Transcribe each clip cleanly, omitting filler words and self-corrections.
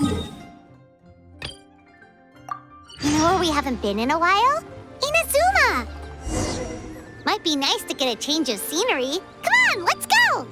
You know where we haven't been in a while? Inazuma! Might be nice to get a change of scenery. Come on, let's go!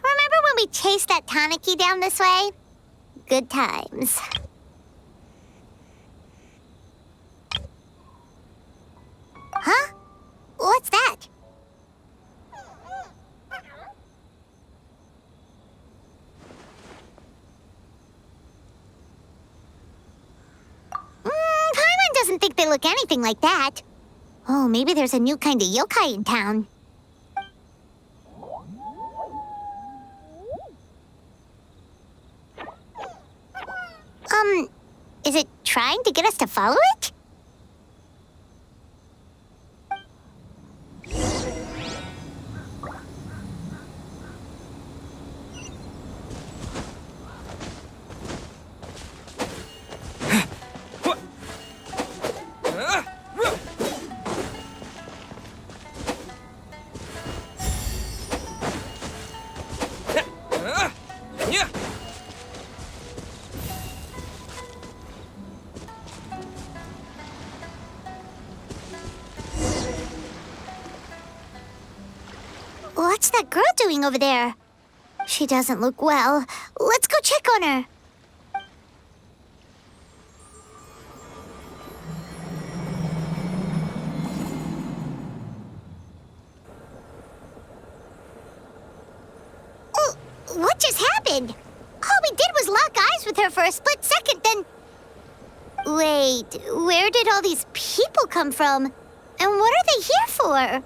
Remember when we chased that Tanuki down this way? Good times. Huh? What's that? Paimon doesn't think they look anything like that. Oh, maybe there's a new kind of yokai in town. Is it trying to get us to follow it? What's that girl doing over there? She doesn't look well. Let's go check on her. Oh, what just happened? All we did was lock eyes with her for a split second, then... Wait, where did all these people come from? And what are they here for?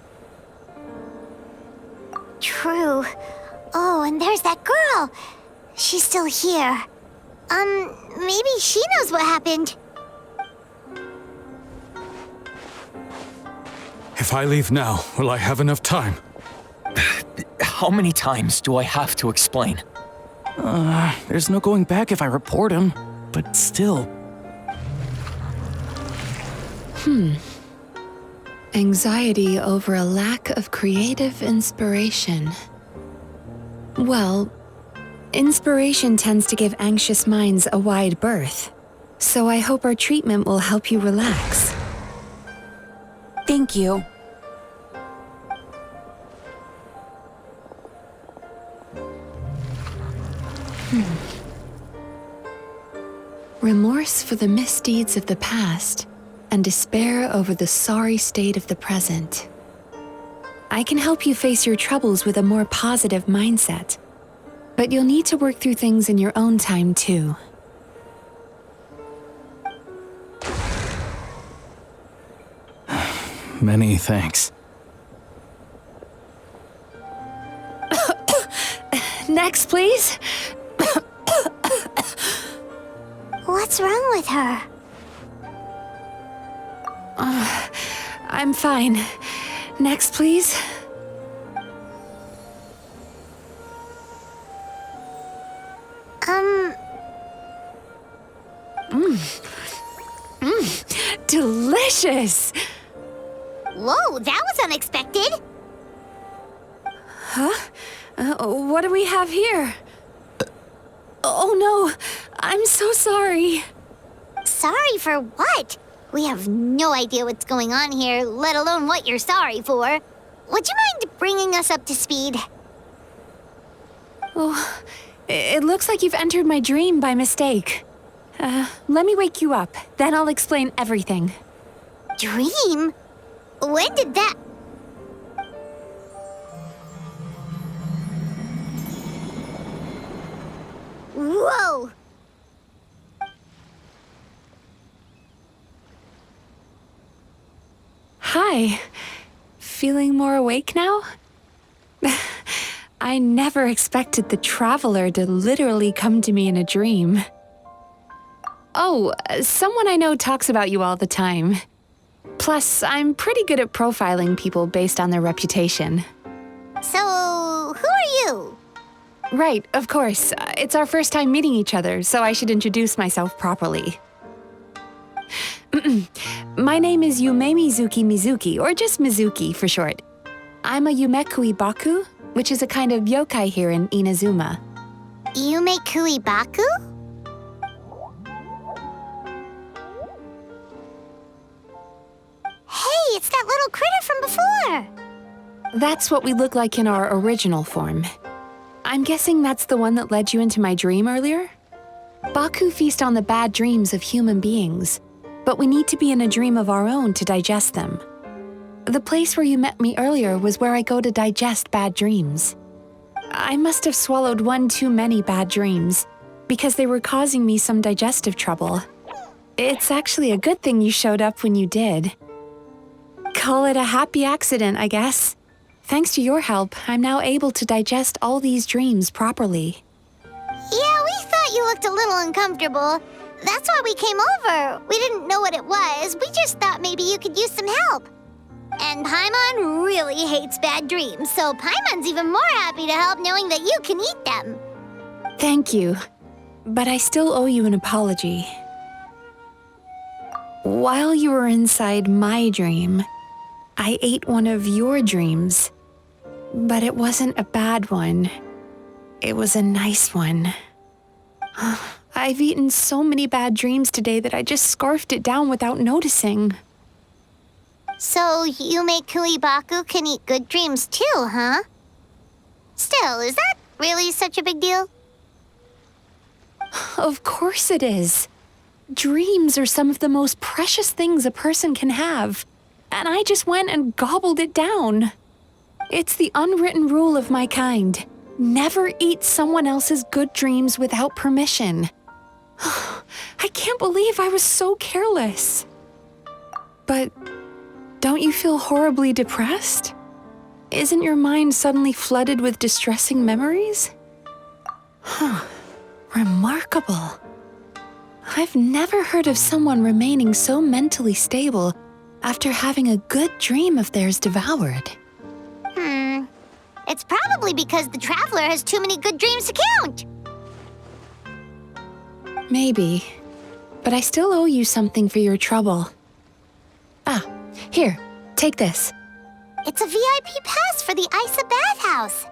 True. Oh, and there's that girl. She's still here. Maybe she knows what happened. If I leave now, will I have enough time? How many times do I have to explain? There's no going back if I report him. But still... Anxiety over a lack of creative inspiration. Well, inspiration tends to give anxious minds a wide berth, so I hope our treatment will help you relax. Thank you. Remorse for the misdeeds of the past and despair over the sorry state of the present. I can help you face your troubles with a more positive mindset, but you'll need to work through things in your own time too. Many thanks. Next, please. What's wrong with her? I'm fine. Next, please. Delicious! Whoa, that was unexpected. Huh? What do we have here? Oh no, I'm so sorry. Sorry for what? We have no idea what's going on here, let alone what you're sorry for. Would you mind bringing us up to speed? Oh, it looks like you've entered my dream by mistake. Let me wake you up, then I'll explain everything. Dream? When did that... Whoa! Hi. Feeling more awake now? I never expected the traveler to literally come to me in a dream. Oh, someone I know talks about you all the time. Plus, I'm pretty good at profiling people based on their reputation. So, who are you? Right, of course. It's our first time meeting each other, so I should introduce myself properly. My name is Yumemizuki Mizuki, or just Mizuki for short. I'm a Yumekui Baku, which is a kind of yokai here in Inazuma. Yumekui Baku? Hey, it's that little critter from before! That's what we look like in our original form. I'm guessing that's the one that led you into my dream earlier? Baku feast on the bad dreams of human beings, but we need to be in a dream of our own to digest them. The place where you met me earlier was where I go to digest bad dreams. I must have swallowed one too many bad dreams, because they were causing me some digestive trouble. It's actually a good thing you showed up when you did. Call it a happy accident, I guess. Thanks to your help, I'm now able to digest all these dreams properly. Yeah, we thought you looked a little uncomfortable. That's why we came over. We didn't know what it was. We just thought maybe you could use some help. And Paimon really hates bad dreams, so Paimon's even more happy to help knowing that you can eat them. Thank you, but I still owe you an apology. While you were inside my dream, I ate one of your dreams, but it wasn't a bad one. It was a nice one. I've eaten so many bad dreams today that I just scarfed it down without noticing. So Yumekui Baku can eat good dreams too, huh? Still, is that really such a big deal? Of course it is. Dreams are some of the most precious things a person can have, and I just went and gobbled it down. It's the unwritten rule of my kind. Never eat someone else's good dreams without permission. I can't believe I was so careless. But don't you feel horribly depressed? Isn't your mind suddenly flooded with distressing memories? Remarkable. I've never heard of someone remaining so mentally stable after having a good dream of theirs devoured. It's probably because the traveler has too many good dreams to count. Maybe, but I still owe you something for your trouble. Here, take this. It's a VIP pass for the Isa bathhouse.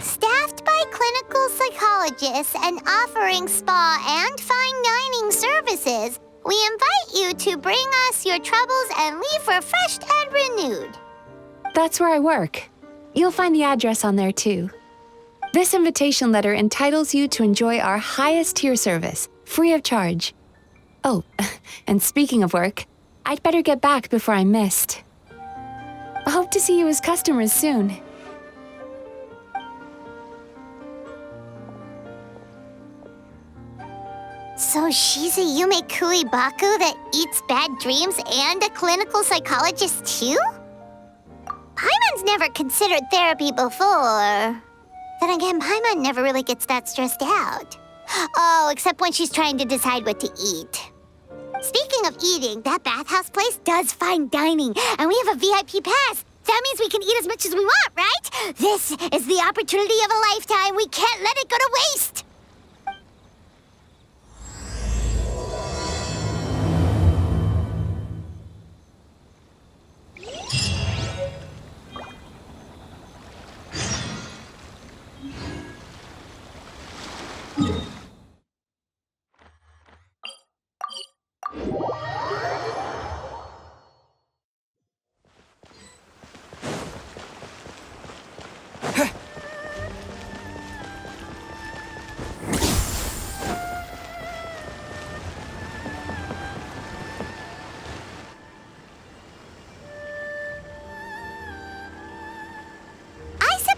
Staffed by clinical psychologists and offering spa and fine dining services, we invite you to bring us your troubles and leave refreshed and renewed. That's where I work. You'll find the address on there too. This invitation letter entitles you to enjoy our highest tier service, free of charge. Oh, and speaking of work, I'd better get back before I'm missed. I hope to see you as customers soon. So she's a Yumekui Baku that eats bad dreams and a clinical psychologist too? Paimon's never considered therapy before. Then again, Paimon never really gets that stressed out. Oh, except when she's trying to decide what to eat. Speaking of eating, that bathhouse place does fine dining, and we have a VIP pass. That means we can eat as much as we want, right? This is the opportunity of a lifetime. We can't let it go to waste.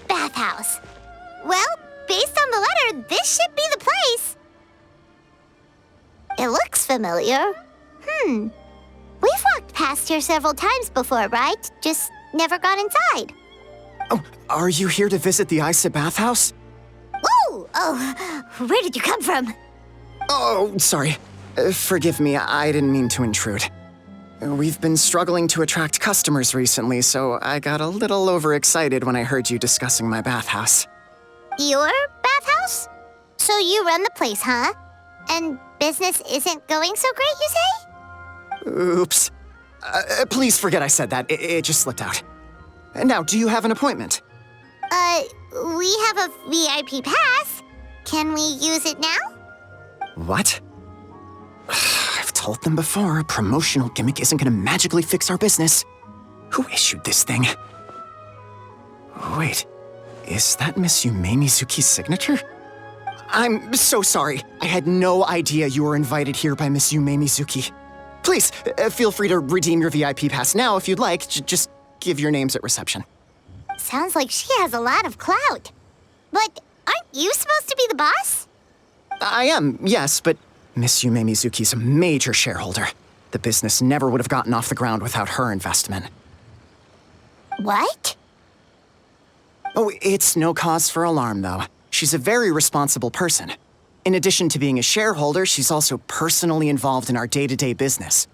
Bathhouse. Well, based on the letter, this should be the place. It looks familiar. We've walked past here several times before, right? Just never gone inside. Oh, are you here to visit the Isa bathhouse? Whoa! Oh, where did you come from? Oh, sorry. Forgive me, I didn't mean to intrude. We've been struggling to attract customers recently, so I got a little overexcited when I heard you discussing my bathhouse. Your bathhouse? So you run the place, huh? And business isn't going so great, you say? Oops. Please forget I said that. It just slipped out. Now, do you have an appointment? We have a VIP pass. Can we use it now? What? I've told them before, a promotional gimmick isn't gonna magically fix our business. Who issued this thing? Wait, is that Miss Yumemizuki's signature? I'm so sorry. I had no idea you were invited here by Miss Yumemizuki. Please, feel free to redeem your VIP pass now if you'd like. Just give your names at reception. Sounds like she has a lot of clout. But aren't you supposed to be the boss? I am, yes, but Miss Yumemizuki's a major shareholder. The business never would have gotten off the ground without her investment. What? Oh, it's no cause for alarm, though. She's a very responsible person. In addition to being a shareholder, she's also personally involved in our day-to-day business.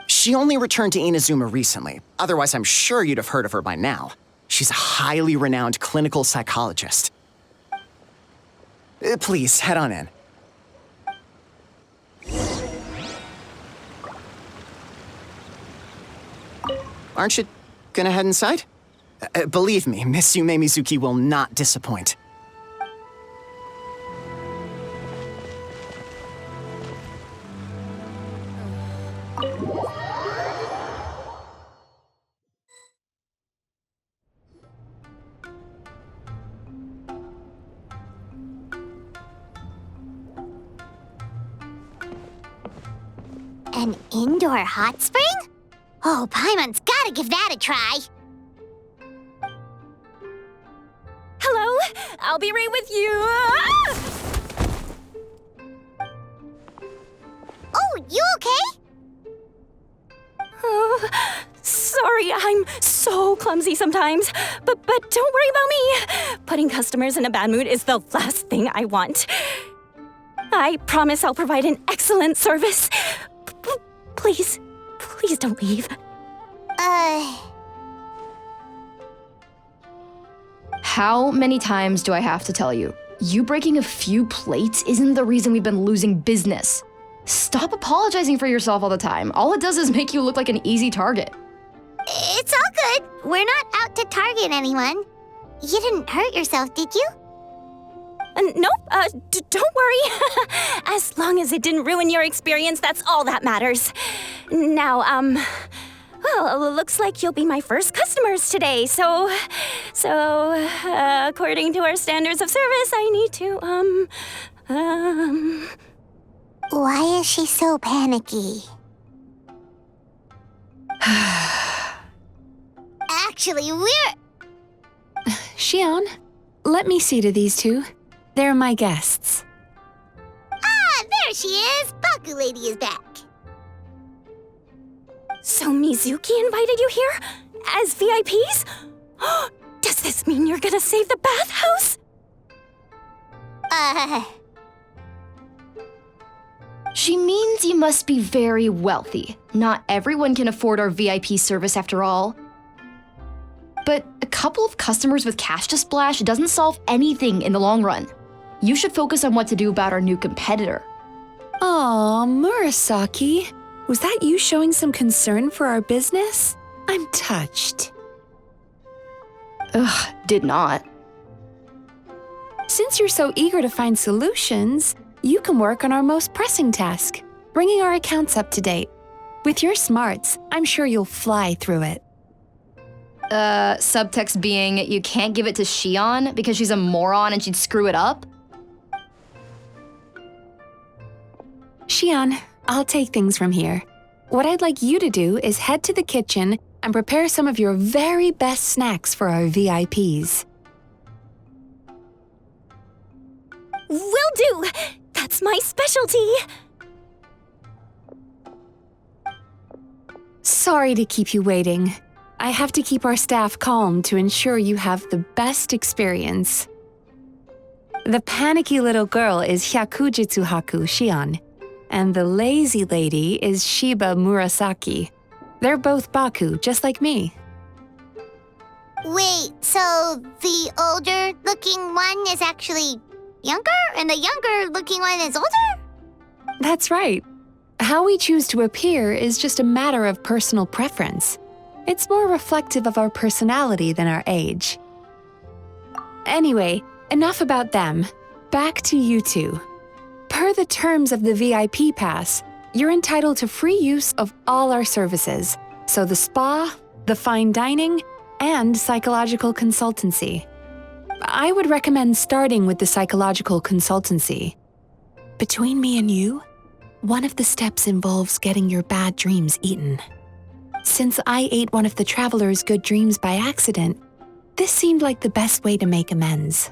She only returned to Inazuma recently. Otherwise, I'm sure you'd have heard of her by now. She's a highly renowned clinical psychologist. Please, head on in. Aren't you gonna head inside? Believe me, Miss Yumemizuki will not disappoint. An indoor hot spring? Oh, Paimon's gotta give that a try. Hello, I'll be right with you. Oh, you okay? Oh, sorry, I'm so clumsy sometimes. But don't worry about me. Putting customers in a bad mood is the last thing I want. I promise I'll provide an excellent service. Please don't leave. How many times do I have to tell you? You breaking a few plates isn't the reason we've been losing business. Stop apologizing for yourself all the time. All it does is make you look like an easy target. It's all good. We're not out to target anyone. You didn't hurt yourself, did you? Nope, don't worry. As long as it didn't ruin your experience, that's all that matters. Now, well, looks like you'll be my first customers today, so, according to our standards of service, I need to, Why is she so panicky? Actually, we're... Xion, let me see to these two. They're my guests. Ah, there she is! Baku Lady is back. So Mizuki invited you here? As VIPs? Does this mean you're gonna save the bathhouse? She means you must be very wealthy. Not everyone can afford our VIP service after all. But a couple of customers with cash to splash doesn't solve anything in the long run. You should focus on what to do about our new competitor. Aw, Murasaki. Was that you showing some concern for our business? I'm touched. Ugh, did not. Since you're so eager to find solutions, you can work on our most pressing task, bringing our accounts up to date. With your smarts, I'm sure you'll fly through it. Subtext being you can't give it to Xion because she's a moron and she'd screw it up? Xion, I'll take things from here. What I'd like you to do is head to the kitchen and prepare some of your very best snacks for our VIPs. Will do! That's my specialty! Sorry to keep you waiting. I have to keep our staff calm to ensure you have the best experience. The panicky little girl is Hyakujitsu Haku Shion, and the lazy lady is Shiba Murasaki. They're both Baku, just like me. Wait, so the older-looking one is actually younger, and the younger-looking one is older? That's right. How we choose to appear is just a matter of personal preference. It's more reflective of our personality than our age. Anyway, enough about them. Back to you two. Per the terms of the VIP pass, you're entitled to free use of all our services, so the spa, the fine dining, and psychological consultancy. I would recommend starting with the psychological consultancy. Between me and you, one of the steps involves getting your bad dreams eaten. Since I ate one of the traveler's good dreams by accident, this seemed like the best way to make amends.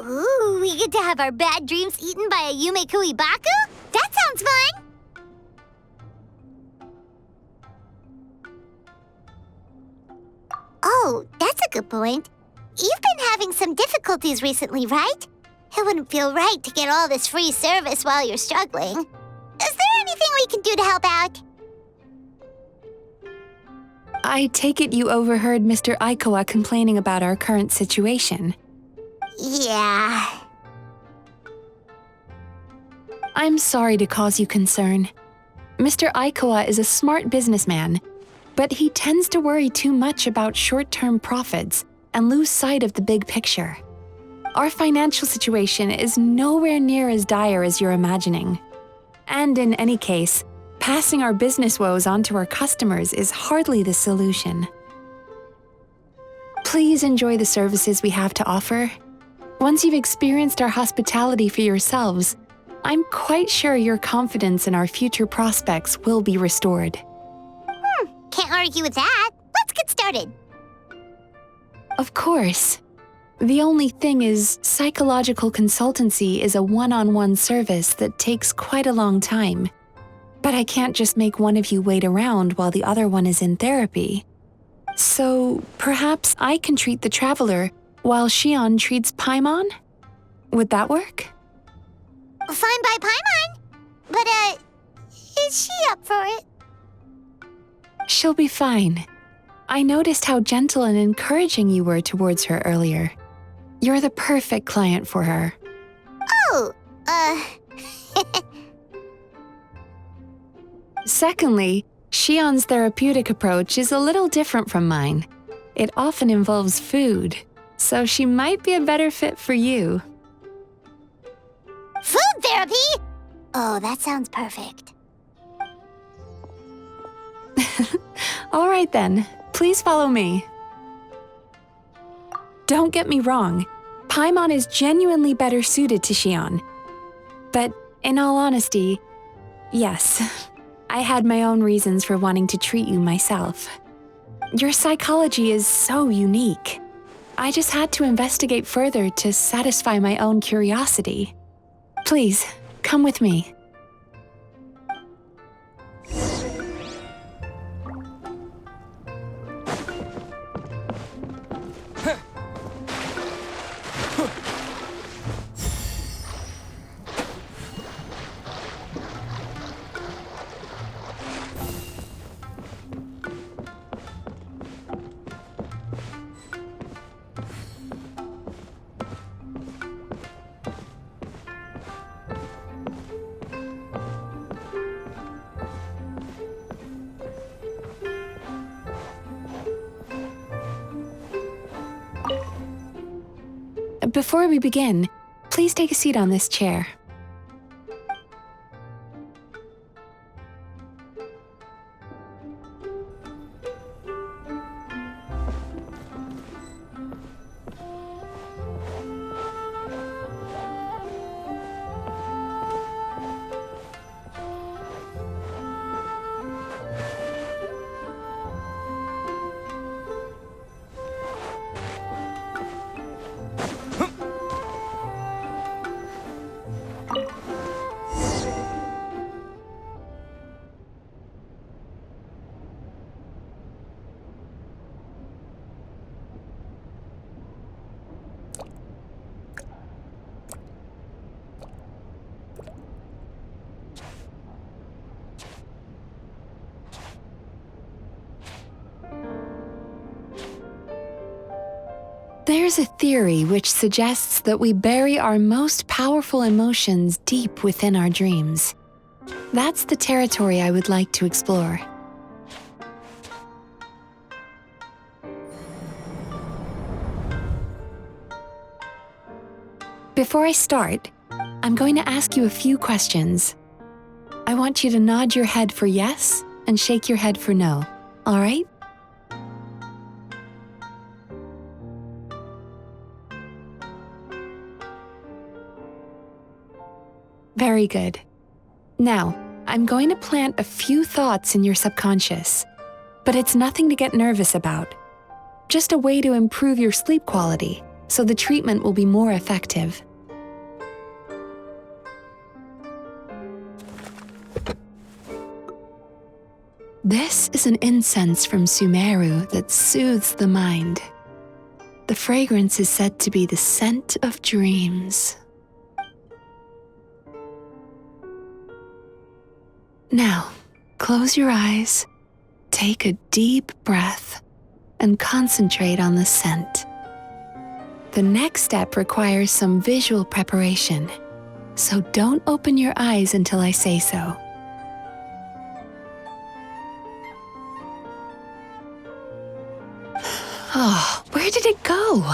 Ooh, we get to have our bad dreams eaten by a Yumekui Baku? That sounds fun! Oh, that's a good point. You've been having some difficulties recently, right? It wouldn't feel right to get all this free service while you're struggling. Is there anything we can do to help out? I take it you overheard Mr. Aikawa complaining about our current situation. Yeah. I'm sorry to cause you concern. Mr. Aikawa is a smart businessman, but he tends to worry too much about short-term profits and lose sight of the big picture. Our financial situation is nowhere near as dire as you're imagining. And in any case, passing our business woes on to our customers is hardly the solution. Please enjoy the services we have to offer. Once you've experienced our hospitality for yourselves, I'm quite sure your confidence in our future prospects will be restored. Can't argue with that. Let's get started. Of course. The only thing is, psychological consultancy is a one-on-one service that takes quite a long time. But I can't just make one of you wait around while the other one is in therapy. So perhaps I can treat the traveler while Shion treats Paimon? Would that work? Fine by Paimon. But, is she up for it? She'll be fine. I noticed how gentle and encouraging you were towards her earlier. You're the perfect client for her. Oh, Secondly, Shion's therapeutic approach is a little different from mine. It often involves food, so she might be a better fit for you. Food therapy? Oh, that sounds perfect. All right then, please follow me. Don't get me wrong, Paimon is genuinely better suited to Shion. But in all honesty, yes, I had my own reasons for wanting to treat you myself. Your psychology is so unique. I just had to investigate further to satisfy my own curiosity. Please, come with me. Before we begin, please take a seat on this chair. There's a theory which suggests that we bury our most powerful emotions deep within our dreams. That's the territory I would like to explore. Before I start, I'm going to ask you a few questions. I want you to nod your head for yes and shake your head for no, all right? Very good. Now, I'm going to plant a few thoughts in your subconscious, but it's nothing to get nervous about. Just a way to improve your sleep quality, so the treatment will be more effective. This is an incense from Sumeru that soothes the mind. The fragrance is said to be the scent of dreams. Now, close your eyes, take a deep breath, and concentrate on the scent. The next step requires some visual preparation, so don't open your eyes until I say so. Oh, where did it go?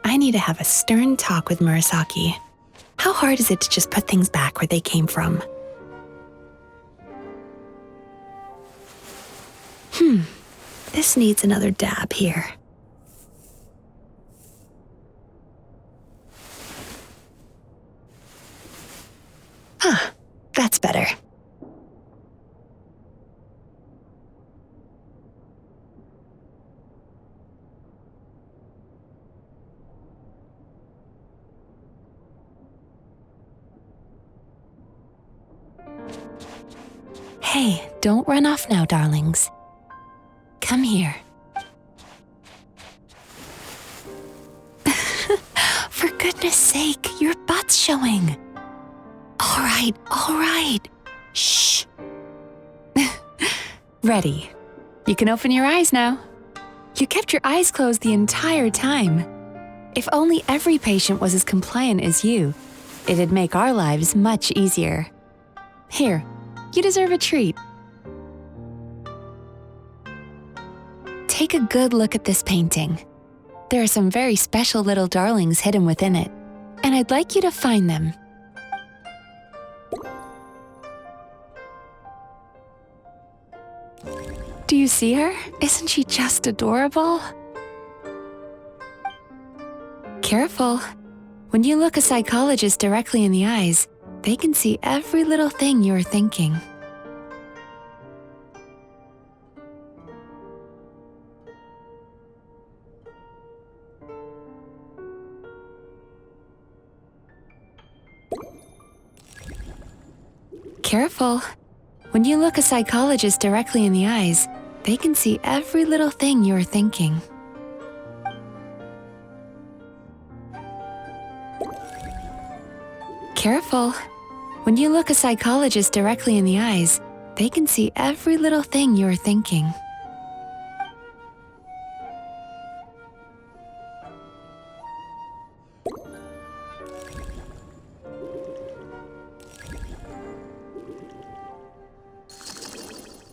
I need to have a stern talk with Murasaki. How hard is it to just put things back where they came from? This needs another dab here. That's better. Hey, don't run off now, darlings. Come here. For goodness sake, your butt's showing. All right. Shh. Ready. You can open your eyes now. You kept your eyes closed the entire time. If only every patient was as compliant as you, it'd make our lives much easier. Here, you deserve a treat. Take a good look at this painting. There are some very special little darlings hidden within it, and I'd like you to find them. Do you see her? Isn't she just adorable? Careful. When you look a psychologist directly in the eyes, they can see every little thing you're thinking. Careful. When you look a psychologist directly in the eyes, they can see every little thing you're thinking. Careful. When you look a psychologist directly in the eyes, they can see every little thing you're thinking.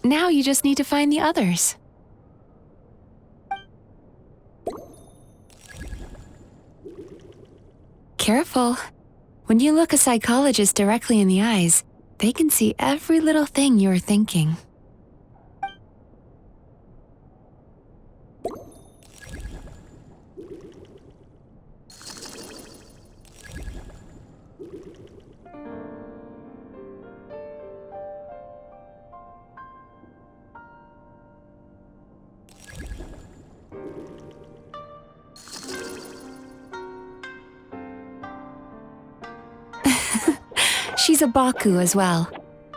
Now you just need to find the others. Careful. When you look a psychologist directly in the eyes, they can see every little thing you're thinking. She's a Baku as well.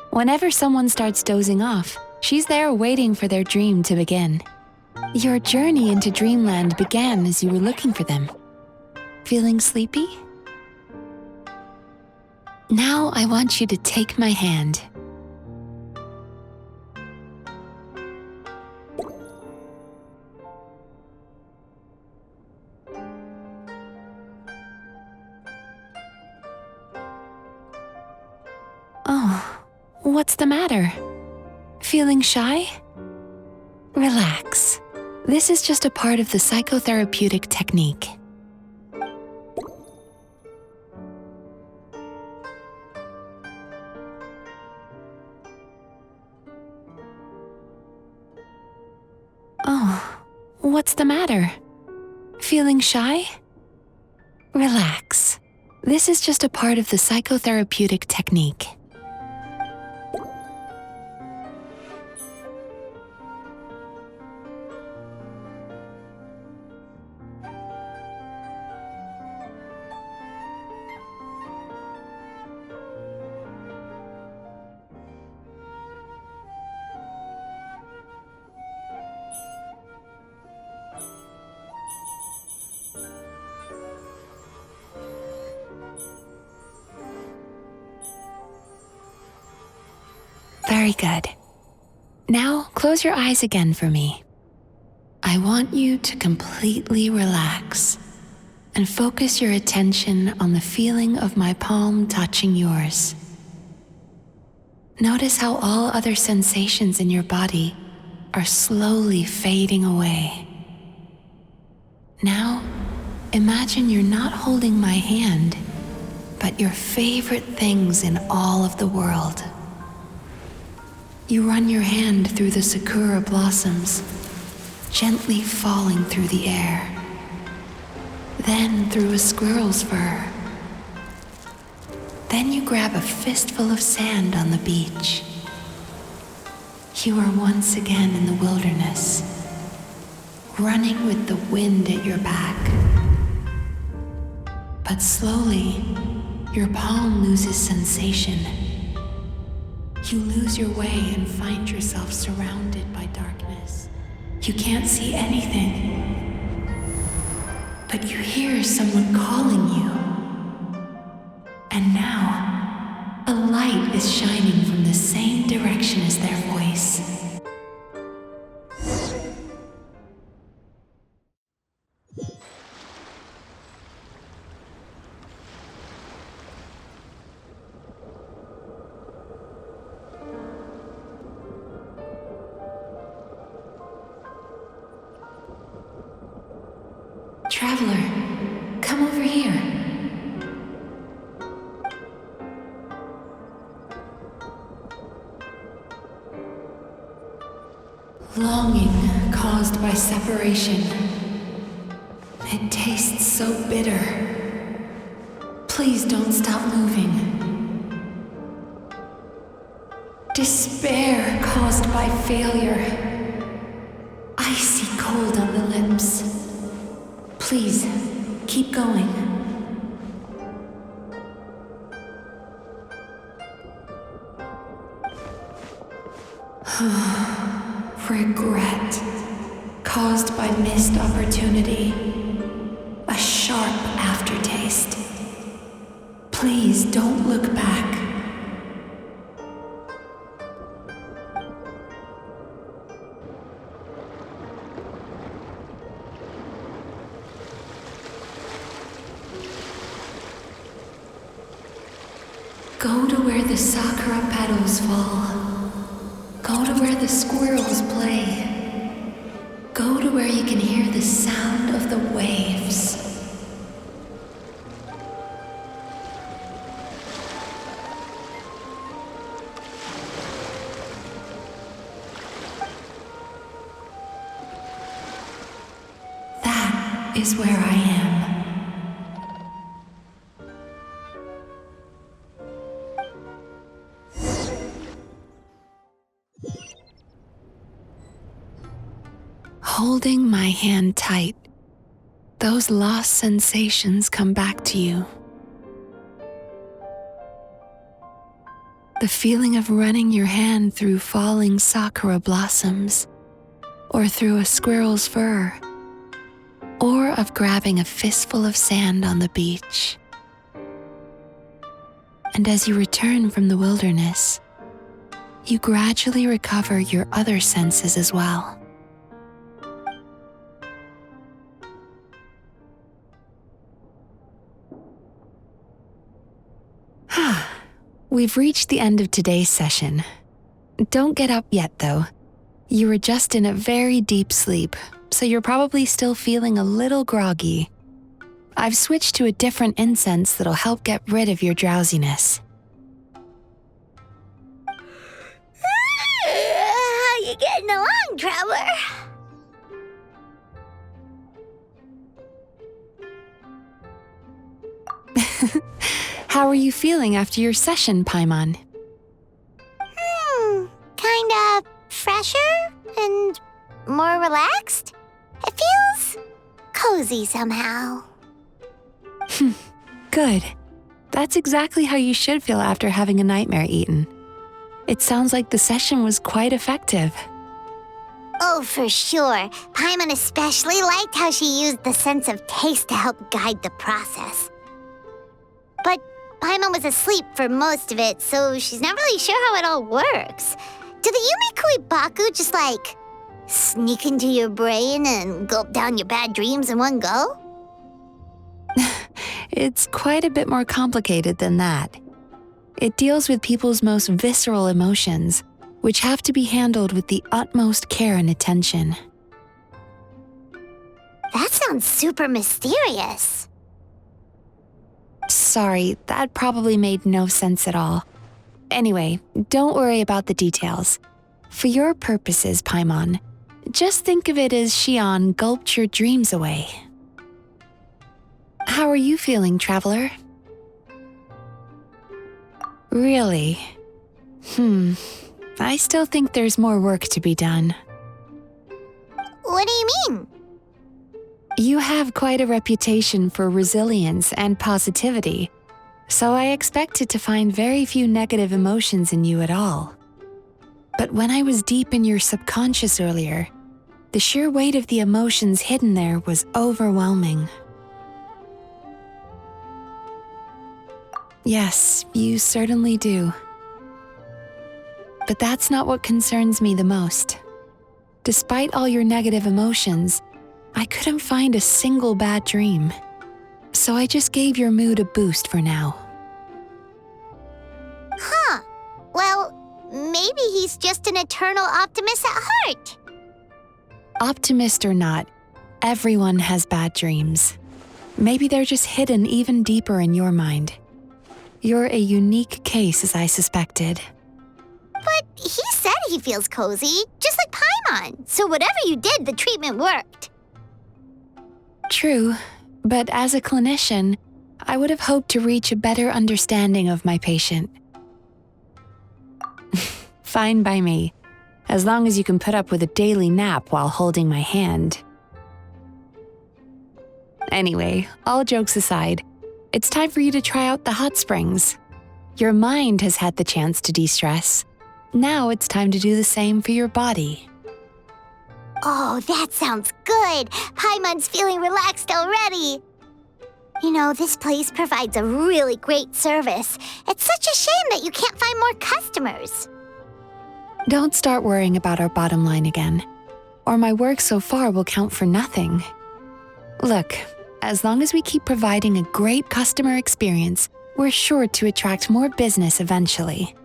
Whenever someone starts dozing off, she's there waiting for their dream to begin. Your journey into dreamland began as you were looking for them. Feeling sleepy? Now I want you to take my hand. what's the matter? Feeling shy? Relax. This is just a part of the psychotherapeutic technique. Oh, what's the matter? Feeling shy? Relax. This is just a part of the psychotherapeutic technique. Very good. Now, close your eyes again for me. I want you to completely relax and focus your attention on the feeling of my palm touching yours. Notice how all other sensations in your body are slowly fading away. Now, imagine you're not holding my hand, but your favorite things in all of the world. You run your hand through the sakura blossoms, gently falling through the air. Then through a squirrel's fur. Then you grab a fistful of sand on the beach. You are once again in the wilderness, running with the wind at your back. But slowly, your palm loses sensation. You lose your way and find yourself surrounded by darkness. You can't see anything, but you hear someone calling you. And now, a light is shining from the same direction as their voice. Traveler, come over here. Longing caused by separation. It tastes so bitter. Please don't stop moving. Despair caused by failure. Icy cold on the lips. Please, keep going. Regret, caused by missed opportunity. A sharp aftertaste. Please don't look back. Go to where the sakura petals fall. Go to where the squirrels play. Go to where you can hear the sound of the waves. That is where I am. Holding my hand tight, those lost sensations come back to you. The feeling of running your hand through falling sakura blossoms, or through a squirrel's fur, or of grabbing a fistful of sand on the beach. And as you return from the wilderness, you gradually recover your other senses as well. We've reached the end of today's session. Don't get up yet, though. You were just in a very deep sleep, so you're probably still feeling a little groggy. I've switched to a different incense that'll help get rid of your drowsiness. How you getting along, Traveler? How are you feeling after your session, Paimon? Kinda fresher and more relaxed. It feels cozy somehow. Good. That's exactly how you should feel after having a nightmare eaten. It sounds like the session was quite effective. Oh, for sure. Paimon especially liked how she used the sense of taste to help guide the process. But Paimon was asleep for most of it, so she's not really sure how it all works. Do the Yumekui Baku just, sneak into your brain and gulp down your bad dreams in one go? It's quite a bit more complicated than that. It deals with people's most visceral emotions, which have to be handled with the utmost care and attention. That sounds super mysterious. Sorry, that probably made no sense at all. Anyway, don't worry about the details. For your purposes, Paimon, just think of it as Xion gulped your dreams away. How are you feeling, Traveler? Really? I still think there's more work to be done. What do you mean? You have quite a reputation for resilience and positivity, so I expected to find very few negative emotions in you at all. But when I was deep in your subconscious earlier, the sheer weight of the emotions hidden there was overwhelming. Yes, you certainly do. But that's not what concerns me the most. Despite all your negative emotions, I couldn't find a single bad dream. So I just gave your mood a boost for now. Huh. Well, maybe he's just an eternal optimist at heart. Optimist or not, everyone has bad dreams. Maybe they're just hidden even deeper in your mind. You're a unique case, as I suspected. But he said he feels cozy, just like Paimon. So whatever you did, the treatment worked. True, but as a clinician, I would have hoped to reach a better understanding of my patient. Fine by me, as long as you can put up with a daily nap while holding my hand. Anyway, all jokes aside, it's time for you to try out the hot springs. Your mind has had the chance to de-stress. Now it's time to do the same for your body. Oh, that sounds good. Paimon's feeling relaxed already. You know, this place provides a really great service. It's such a shame that you can't find more customers. Don't start worrying about our bottom line again, or my work so far will count for nothing. Look, as long as we keep providing a great customer experience, we're sure to attract more business eventually.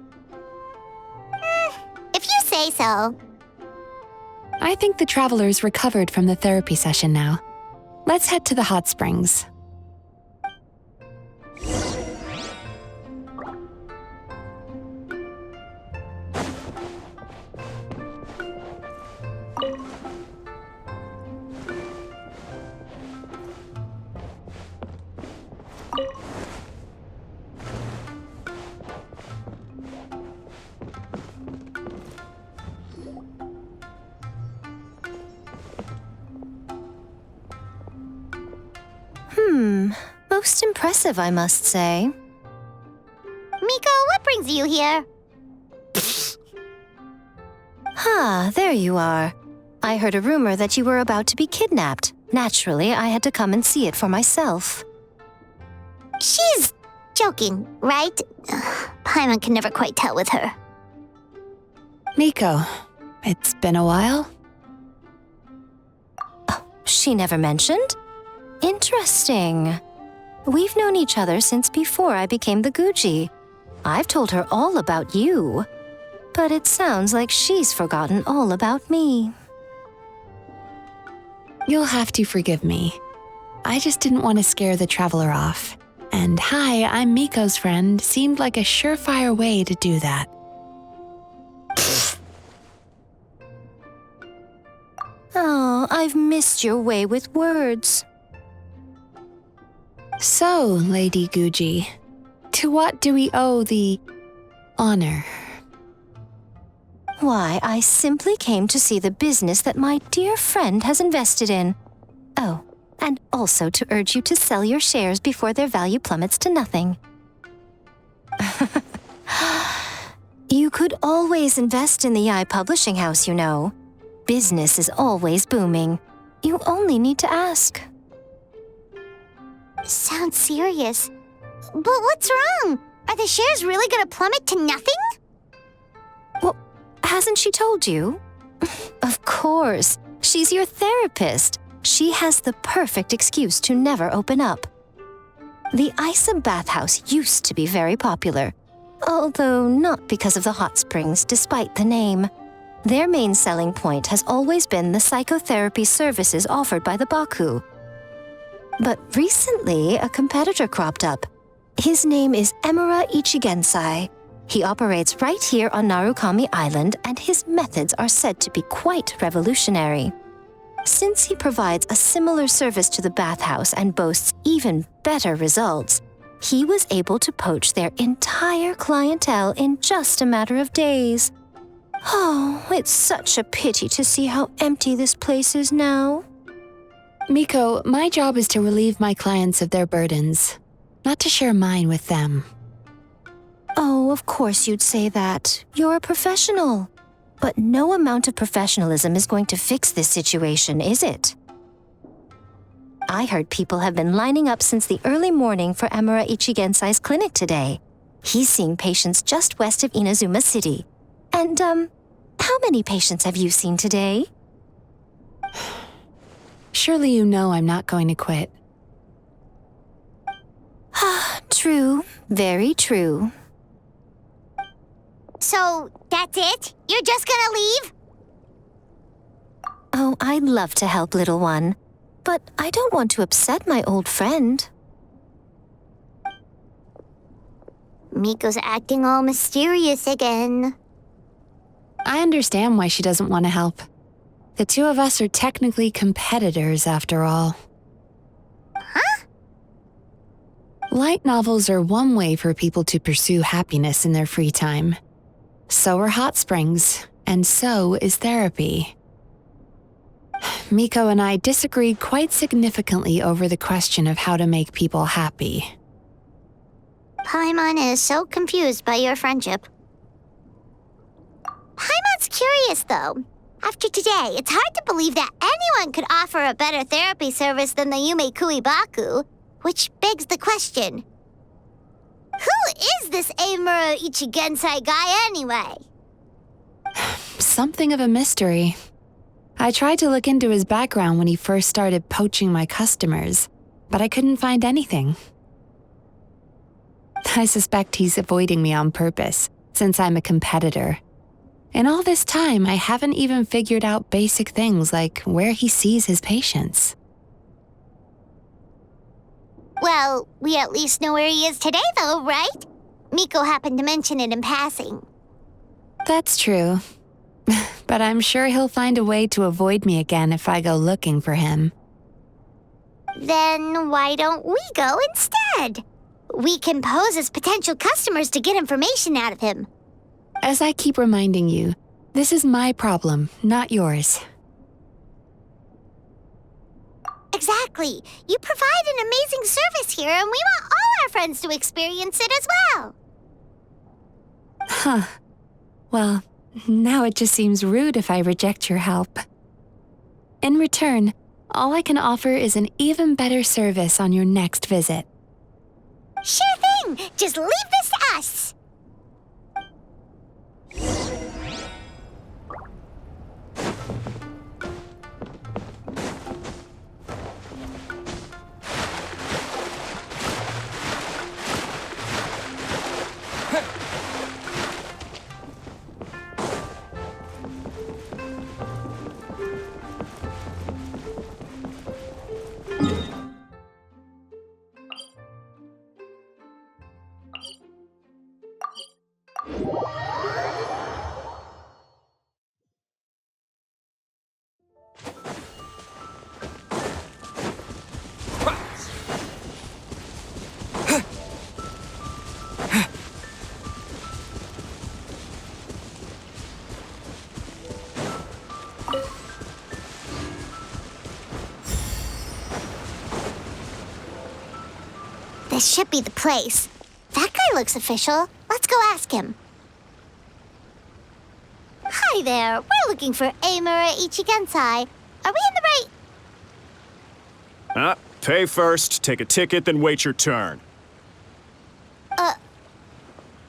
If you say so. I think the travelers recovered from the therapy session now. Let's head to the hot springs. Most impressive, I must say. Miko, what brings you here? There you are. I heard a rumor that you were about to be kidnapped. Naturally, I had to come and see it for myself. She's joking, right? Paimon can never quite tell with her. Miko, it's been a while. She never mentioned? Interesting. We've known each other since before I became the Guji. I've told her all about you. But it sounds like she's forgotten all about me. You'll have to forgive me. I just didn't want to scare the traveler off. And hi, I'm Miko's friend seemed like a surefire way to do that. Oh, I've missed your way with words. So, Lady Guji, to what do we owe the honor? Why, I simply came to see the business that my dear friend has invested in. Oh, and also to urge you to sell your shares before their value plummets to nothing. You could always invest in the publishing house, you know. Business is always booming. You only need to ask. Sounds serious. But what's wrong? Are the shares really gonna plummet to nothing? Well, hasn't she told you? Of course. She's your therapist. She has the perfect excuse to never open up. The Isa bathhouse used to be very popular, although not because of the hot springs, despite the name. Their main selling point has always been the psychotherapy services offered by the Baku. But recently, a competitor cropped up. His name is Emura Ichigensai. He operates right here on Narukami Island, and his methods are said to be quite revolutionary. Since he provides a similar service to the bathhouse and boasts even better results, he was able to poach their entire clientele in just a matter of days. Oh, it's such a pity to see how empty this place is now. Miko, my job is to relieve my clients of their burdens, not to share mine with them. Oh, of course you'd say that. You're a professional. But no amount of professionalism is going to fix this situation, is it? I heard people have been lining up since the early morning for Emura Ichigensai's clinic today. He's seeing patients just west of Inazuma City. And, how many patients have you seen today? Surely you know I'm not going to quit. True. Very true. So, that's it? You're just gonna leave? Oh, I'd love to help, little one. But I don't want to upset my old friend. Miko's acting all mysterious again. I understand why she doesn't want to help. The two of us are technically competitors, after all. Huh? Light novels are one way for people to pursue happiness in their free time. So are hot springs, and so is therapy. Miko and I disagreed quite significantly over the question of how to make people happy. Paimon is so confused by your friendship. Paimon's curious, though. After today, it's hard to believe that anyone could offer a better therapy service than the Yumemizuki Baku, which begs the question, who is this Emura Ichigensai guy anyway? Something of a mystery. I tried to look into his background when he first started poaching my customers, but I couldn't find anything. I suspect he's avoiding me on purpose, since I'm a competitor. In all this time, I haven't even figured out basic things like where he sees his patients. Well, we at least know where he is today, though, right? Miko happened to mention it in passing. That's true. But I'm sure he'll find a way to avoid me again if I go looking for him. Then why don't we go instead? We can pose as potential customers to get information out of him. As I keep reminding you, this is my problem, not yours. Exactly. You provide an amazing service here, and we want all our friends to experience it as well. Huh. Well, now it just seems rude if I reject your help. In return, all I can offer is an even better service on your next visit. Sure thing! Just leave this to us! This should be the place. That guy looks official. Let's go ask him. Hi there. We're looking for Amura Ichigensai. Are we in the right... Pay first, take a ticket, then wait your turn.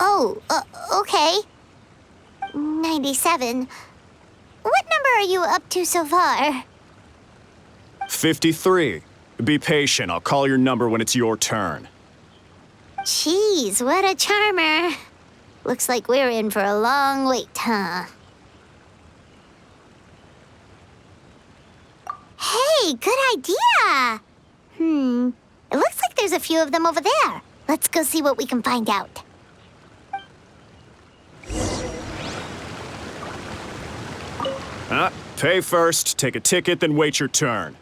Okay. 97. What number are you up to so far? 53. Be patient, I'll call your number when it's your turn. Jeez, what a charmer. Looks like we're in for a long wait, huh? Hey, good idea! It looks like there's a few of them over there. Let's go see what we can find out. Pay first, take a ticket, then wait your turn.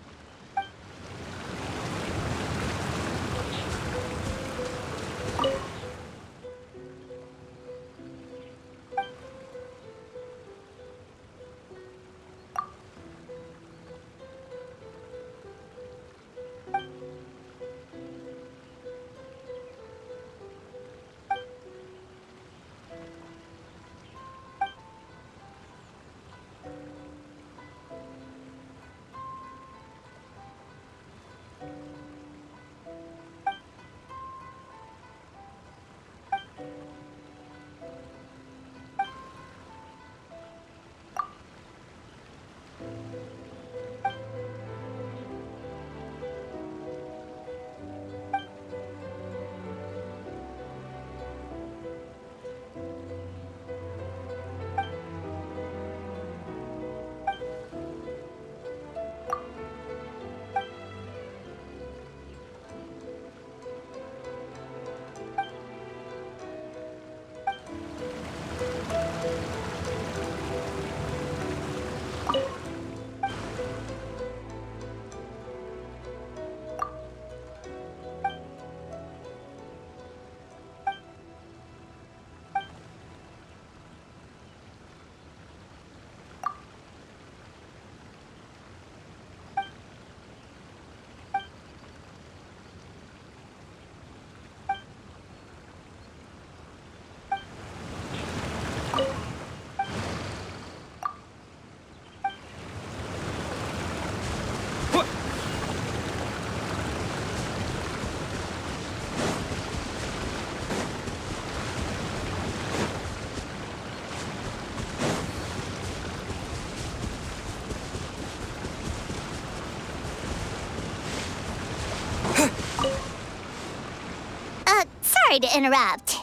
Sorry to interrupt.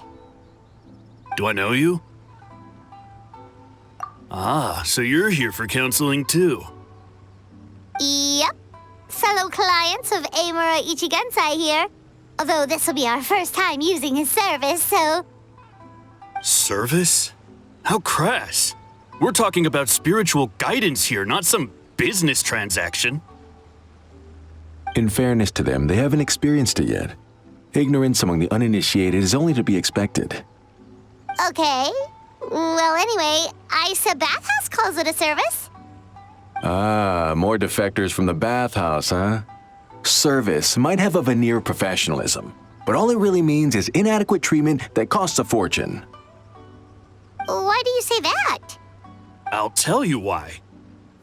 Do I know you? Ah, so you're here for counseling too. Yep. Fellow clients of Amura Ichigensai here. Although this will be our first time using his service, so... Service? How crass. We're talking about spiritual guidance here, not some business transaction. In fairness to them, they haven't experienced it yet. Ignorance among the uninitiated is only to be expected. Okay. Well, anyway, Isa Bathhouse calls it a service. Ah, more defectors from the bathhouse, huh? Service might have a veneer of professionalism, but all it really means is inadequate treatment that costs a fortune. Why do you say that? I'll tell you why.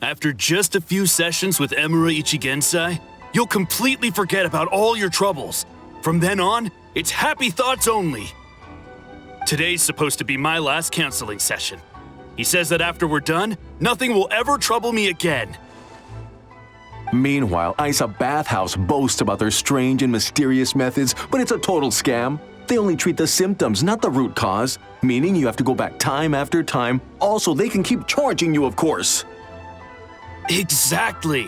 After just a few sessions with Amura Ichigensai, you'll completely forget about all your troubles. From then on, it's happy thoughts only. Today's supposed to be my last counseling session. He says that after we're done, nothing will ever trouble me again. Meanwhile, Isa Bathhouse boasts about their strange and mysterious methods, but it's a total scam. They only treat the symptoms, not the root cause, meaning you have to go back time after time. Also, they can keep charging you, of course. Exactly.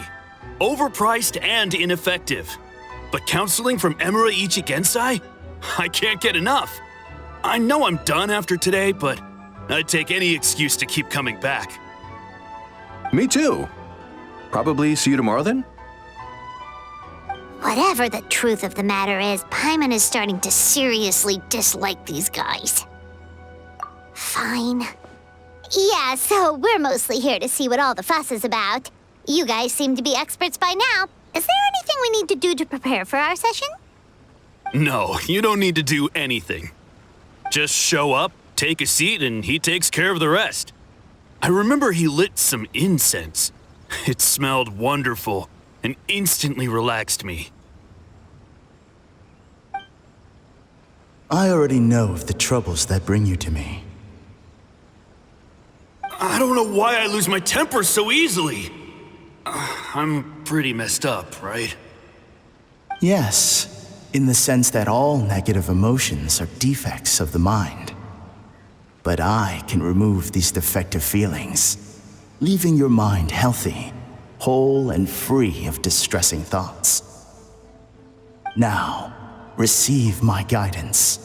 Overpriced and ineffective. But counseling from Amura Ichigensai? I can't get enough. I know I'm done after today, but I'd take any excuse to keep coming back. Me too. Probably see you tomorrow then? Whatever the truth of the matter is, Paimon is starting to seriously dislike these guys. Fine. Yeah, so we're mostly here to see what all the fuss is about. You guys seem to be experts by now. Is there anything we need to do to prepare for our session? No, you don't need to do anything. Just show up, take a seat, and he takes care of the rest. I remember he lit some incense. It smelled wonderful and instantly relaxed me. I already know of the troubles that bring you to me. I don't know why I lose my temper so easily. I'm pretty messed up, right? Yes, in the sense that all negative emotions are defects of the mind. But I can remove these defective feelings, leaving your mind healthy, whole and free of distressing thoughts. Now, receive my guidance.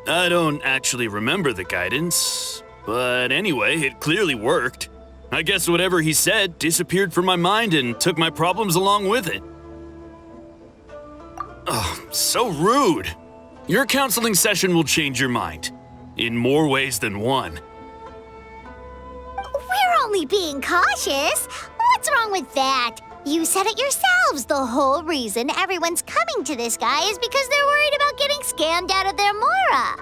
I don't actually remember the guidance, but anyway, it clearly worked. I guess whatever he said disappeared from my mind and took my problems along with it. Oh, so rude. Your counseling session will change your mind, in more ways than one. We're only being cautious. What's wrong with that? You said it yourselves. The whole reason everyone's coming to this guy is because they're worried about getting scammed out of their Mora.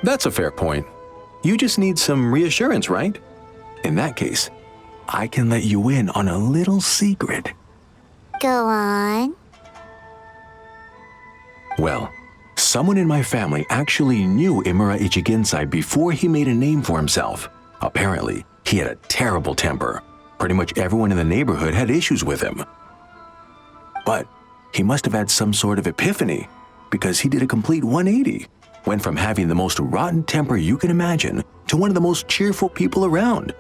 That's a fair point. You just need some reassurance, right? In that case, I can let you in on a little secret. Go on. Well, someone in my family actually knew Imura Ichigensai before he made a name for himself. Apparently, he had a terrible temper. Pretty much everyone in the neighborhood had issues with him. But he must have had some sort of epiphany, because he did a complete 180. Went from having the most rotten temper you can imagine to one of the most cheerful people around.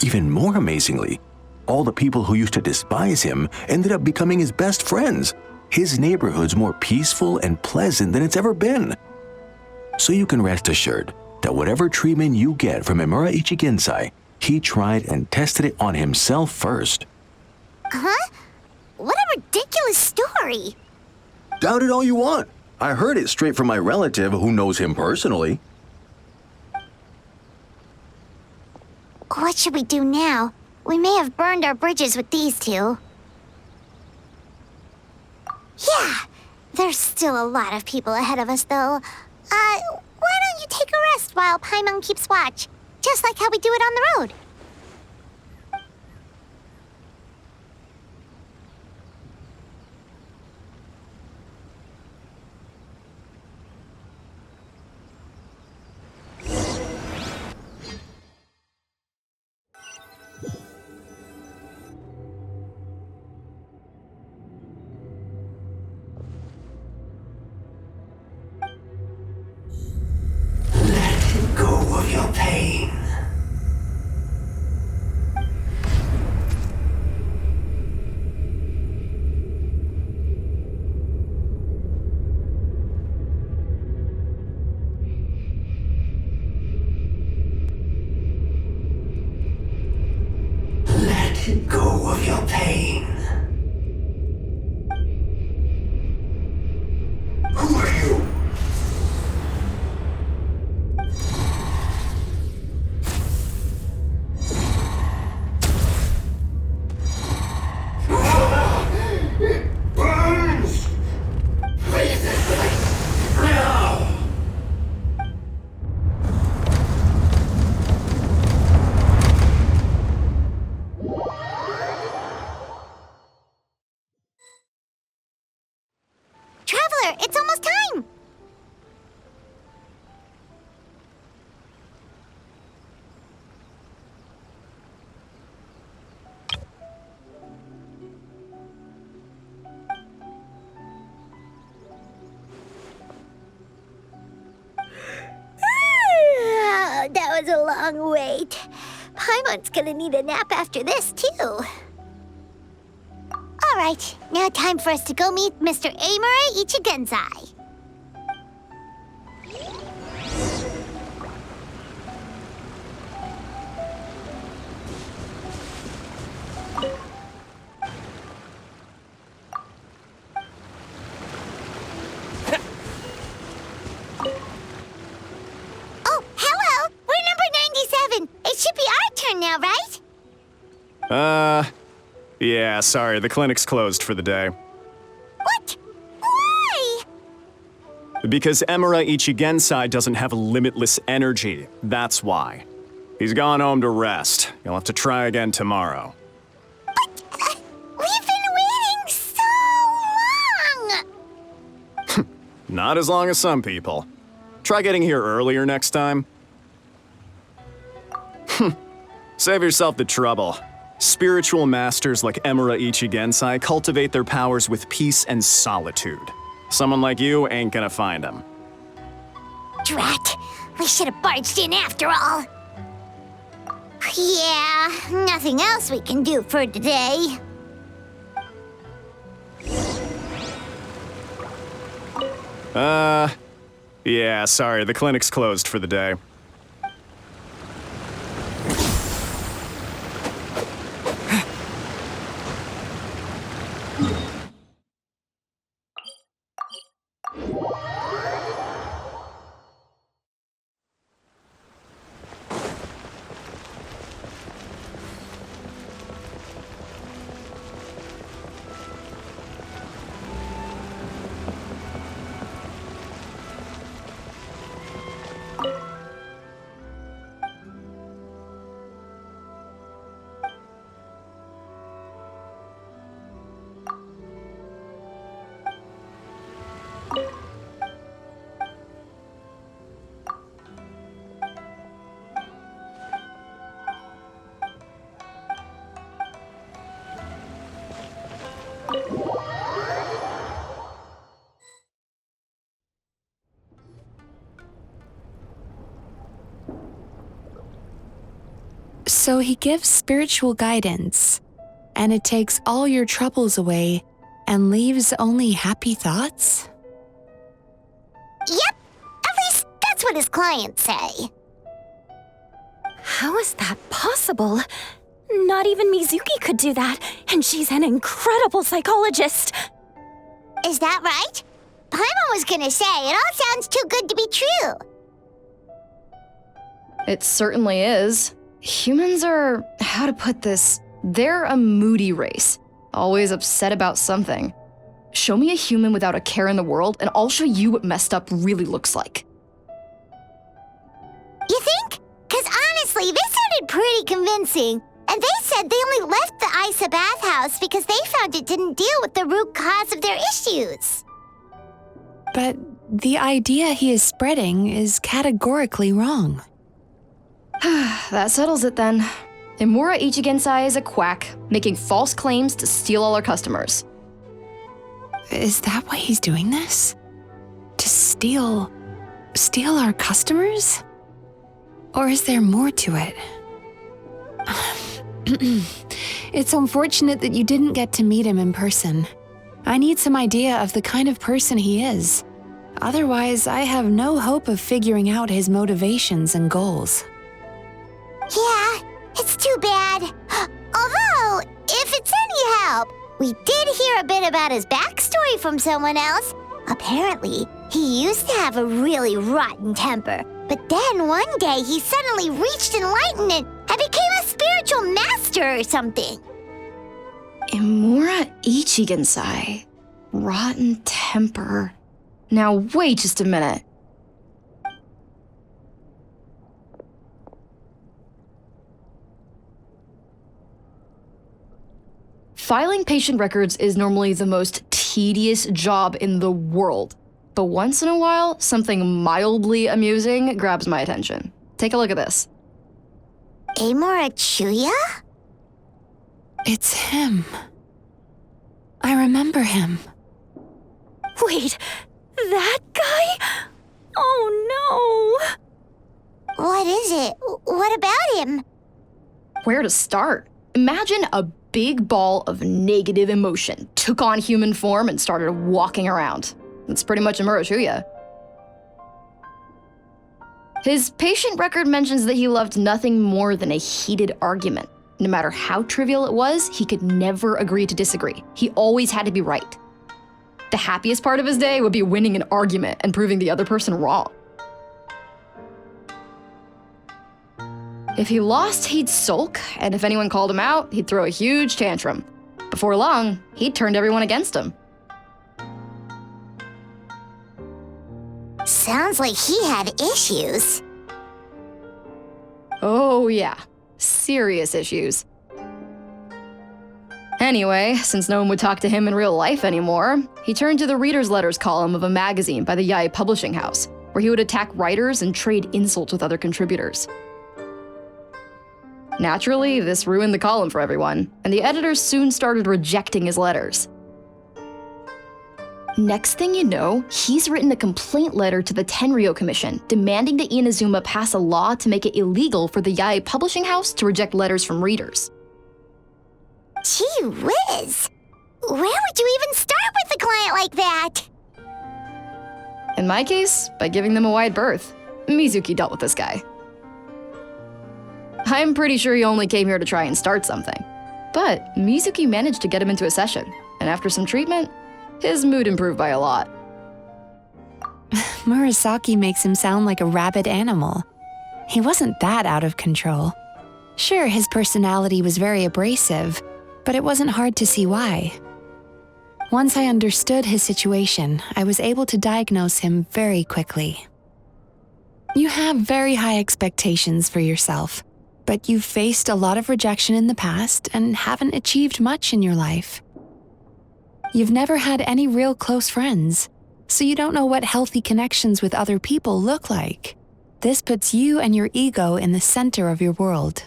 Even more amazingly, all the people who used to despise him ended up becoming his best friends. His neighborhood's more peaceful and pleasant than it's ever been. So you can rest assured that whatever treatment you get from Imura Ichigensai, he tried and tested it on himself first. Huh? What a ridiculous story. Doubt it all you want. I heard it straight from my relative who knows him personally. What should we do now? We may have burned our bridges with these two. Yeah, there's still a lot of people ahead of us, though. Why don't you take a rest while Paimon keeps watch? Just like how we do it on the road. Go of your pain. Let go of your pain. Who are you? Traveler, it's almost time! That was a long wait. Paimon's gonna need a nap after this, too. All right, now time for us to go meet Mr. Imura Ichigensai. Oh, hello! We're number 97. It should be our turn now, right? Yeah, sorry, the clinic's closed for the day. What? Why? Because Emura Ichigensai doesn't have limitless energy, that's why. He's gone home to rest. You'll have to try again tomorrow. But we've been waiting so long! Not as long as some people. Try getting here earlier next time. Save yourself the trouble. Spiritual masters like Emura Ichigensai cultivate their powers with peace and solitude. Someone like you ain't gonna find them. Drat, we should have barged in after all. Yeah, nothing else we can do for today. Yeah, sorry, the clinic's closed for the day. So he gives spiritual guidance, and it takes all your troubles away and leaves only happy thoughts? Yep, at least that's what his clients say. How is that possible? Not even Mizuki could do that, and she's an incredible psychologist. Is that right? Paimon was gonna say, it all sounds too good to be true. It certainly is. Humans are, how to put this, they're a moody race, always upset about something. Show me a human without a care in the world, and I'll show you what messed up really looks like. You think? Because honestly, this sounded pretty convincing. And they said they only left the Isa bathhouse because they found it didn't deal with the root cause of their issues. But the idea he is spreading is categorically wrong. That settles it then. Emura Ichigensai is a quack, making false claims to steal all our customers. Is that why he's doing this? To steal our customers? Or is there more to it? It's unfortunate that you didn't get to meet him in person. I need some idea of the kind of person he is. Otherwise, I have no hope of figuring out his motivations and goals. Yeah, it's too bad. Although, if it's any help, we did hear a bit about his backstory from someone else. Apparently, he used to have a really rotten temper, but then one day he suddenly reached enlightenment and became a spiritual master or something. Emura Ichigensai. Rotten temper. Now wait just a minute. Filing patient records is normally the most tedious job in the world. But once in a while, something mildly amusing grabs my attention. Take a look at this. Amora Chuya? It's him. I remember him. Wait, that guy? Oh no! What is it? What about him? Where to start? Imagine a big ball of negative emotion took on human form and started walking around. That's pretty much Emura Chuya. His patient record mentions that he loved nothing more than a heated argument. No matter how trivial it was, he could never agree to disagree. He always had to be right. The happiest part of his day would be winning an argument and proving the other person wrong. If he lost, he'd sulk, and if anyone called him out, he'd throw a huge tantrum. Before long, he'd turned everyone against him. Sounds like he had issues. Oh yeah, serious issues. Anyway, since no one would talk to him in real life anymore, he turned to the readers' letters column of a magazine by the Yai Publishing House, where he would attack writers and trade insults with other contributors. Naturally, this ruined the column for everyone, and the editors soon started rejecting his letters. Next thing you know, he's written a complaint letter to the Tenryou Commission demanding that Inazuma pass a law to make it illegal for the Yai Publishing House to reject letters from readers. Gee whiz! Where would you even start with a client like that? In my case, by giving them a wide berth. Mizuki dealt with this guy. I'm pretty sure he only came here to try and start something. But Mizuki managed to get him into a session, and after some treatment, his mood improved by a lot. Murasaki makes him sound like a rabid animal. He wasn't that out of control. Sure, his personality was very abrasive, but it wasn't hard to see why. Once I understood his situation, I was able to diagnose him very quickly. You have very high expectations for yourself, but you've faced a lot of rejection in the past and haven't achieved much in your life. You've never had any real close friends, so you don't know what healthy connections with other people look like. This puts you and your ego in the center of your world.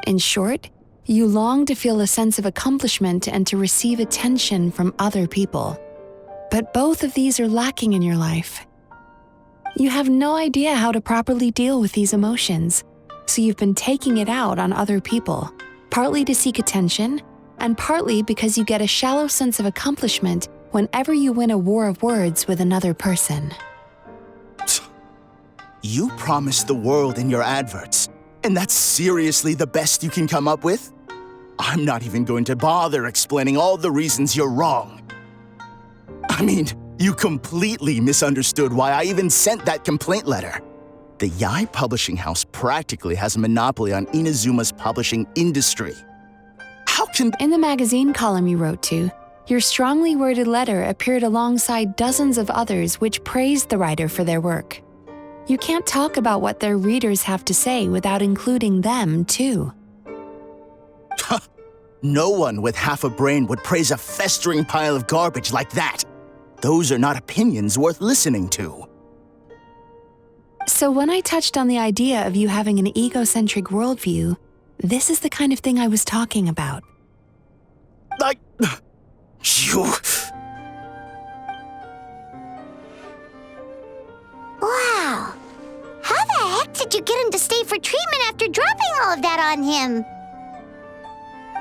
In short, you long to feel a sense of accomplishment and to receive attention from other people. But both of these are lacking in your life. You have no idea how to properly deal with these emotions, so you've been taking it out on other people, partly to seek attention, and partly because you get a shallow sense of accomplishment whenever you win a war of words with another person. You promised the world in your adverts, and that's seriously the best you can come up with? I'm not even going to bother explaining all the reasons you're wrong. I mean, you completely misunderstood why I even sent that complaint letter. The Yai Publishing House practically has a monopoly on Inazuma's publishing industry. How can— In the magazine column you wrote to, your strongly worded letter appeared alongside dozens of others which praised the writer for their work. You can't talk about what their readers have to say without including them, too. No one with half a brain would praise a festering pile of garbage like that. Those are not opinions worth listening to. So when I touched on the idea of you having an egocentric worldview, this is the kind of thing I was talking about. You... Wow. How the heck did you get him to stay for treatment after dropping all of that on him?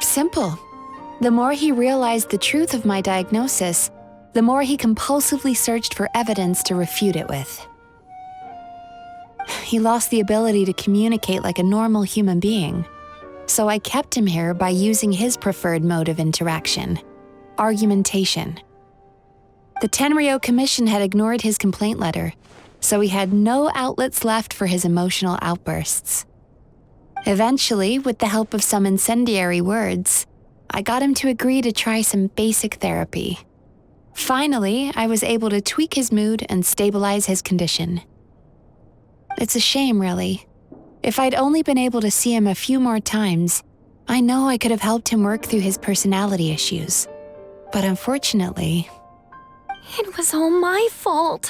Simple. The more he realized the truth of my diagnosis, the more he compulsively searched for evidence to refute it with. He lost the ability to communicate like a normal human being, so I kept him here by using his preferred mode of interaction: argumentation. The Tenryou Commission had ignored his complaint letter, so he had no outlets left for his emotional outbursts. Eventually, with the help of some incendiary words, I got him to agree to try some basic therapy. Finally, I was able to tweak his mood and stabilize his condition. It's a shame, really. If I'd only been able to see him a few more times, I know I could have helped him work through his personality issues. But unfortunately... It was all my fault.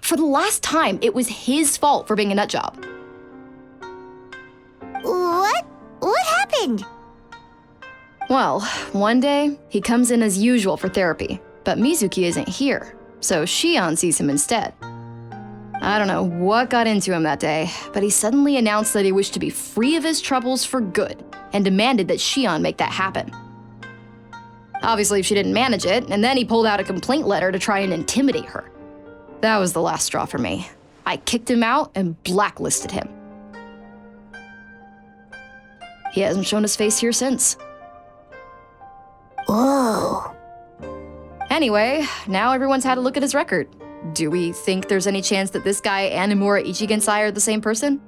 For the last time, it was his fault for being a nutjob. What? What happened? Well, one day, he comes in as usual for therapy, but Mizuki isn't here, so Shion sees him instead. I don't know what got into him that day, but he suddenly announced that he wished to be free of his troubles for good, and demanded that Shion make that happen. Obviously, she didn't manage it, and then he pulled out a complaint letter to try and intimidate her. That was the last straw for me. I kicked him out and blacklisted him. He hasn't shown his face here since. Whoa. Anyway, now everyone's had a look at his record. Do we think there's any chance that this guy and Nomura Ichigensai are the same person?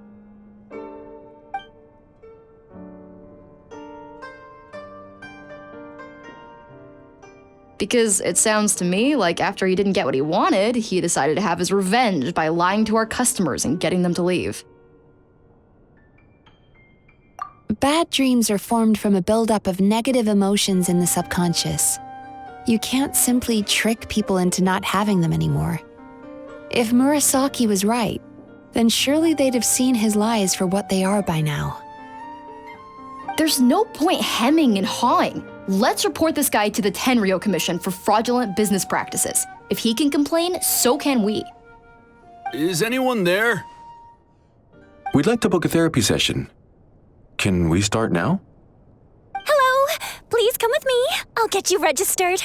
Because it sounds to me like after he didn't get what he wanted, he decided to have his revenge by lying to our customers and getting them to leave. Bad dreams are formed from a buildup of negative emotions in the subconscious. You can't simply trick people into not having them anymore. If Murasaki was right, then surely they'd have seen his lies for what they are by now. There's no point hemming and hawing. Let's report this guy to the Tenryo Commission for fraudulent business practices. If he can complain, so can we. Is anyone there? We'd like to book a therapy session. Can we start now? Hello, please come with me. I'll get you registered.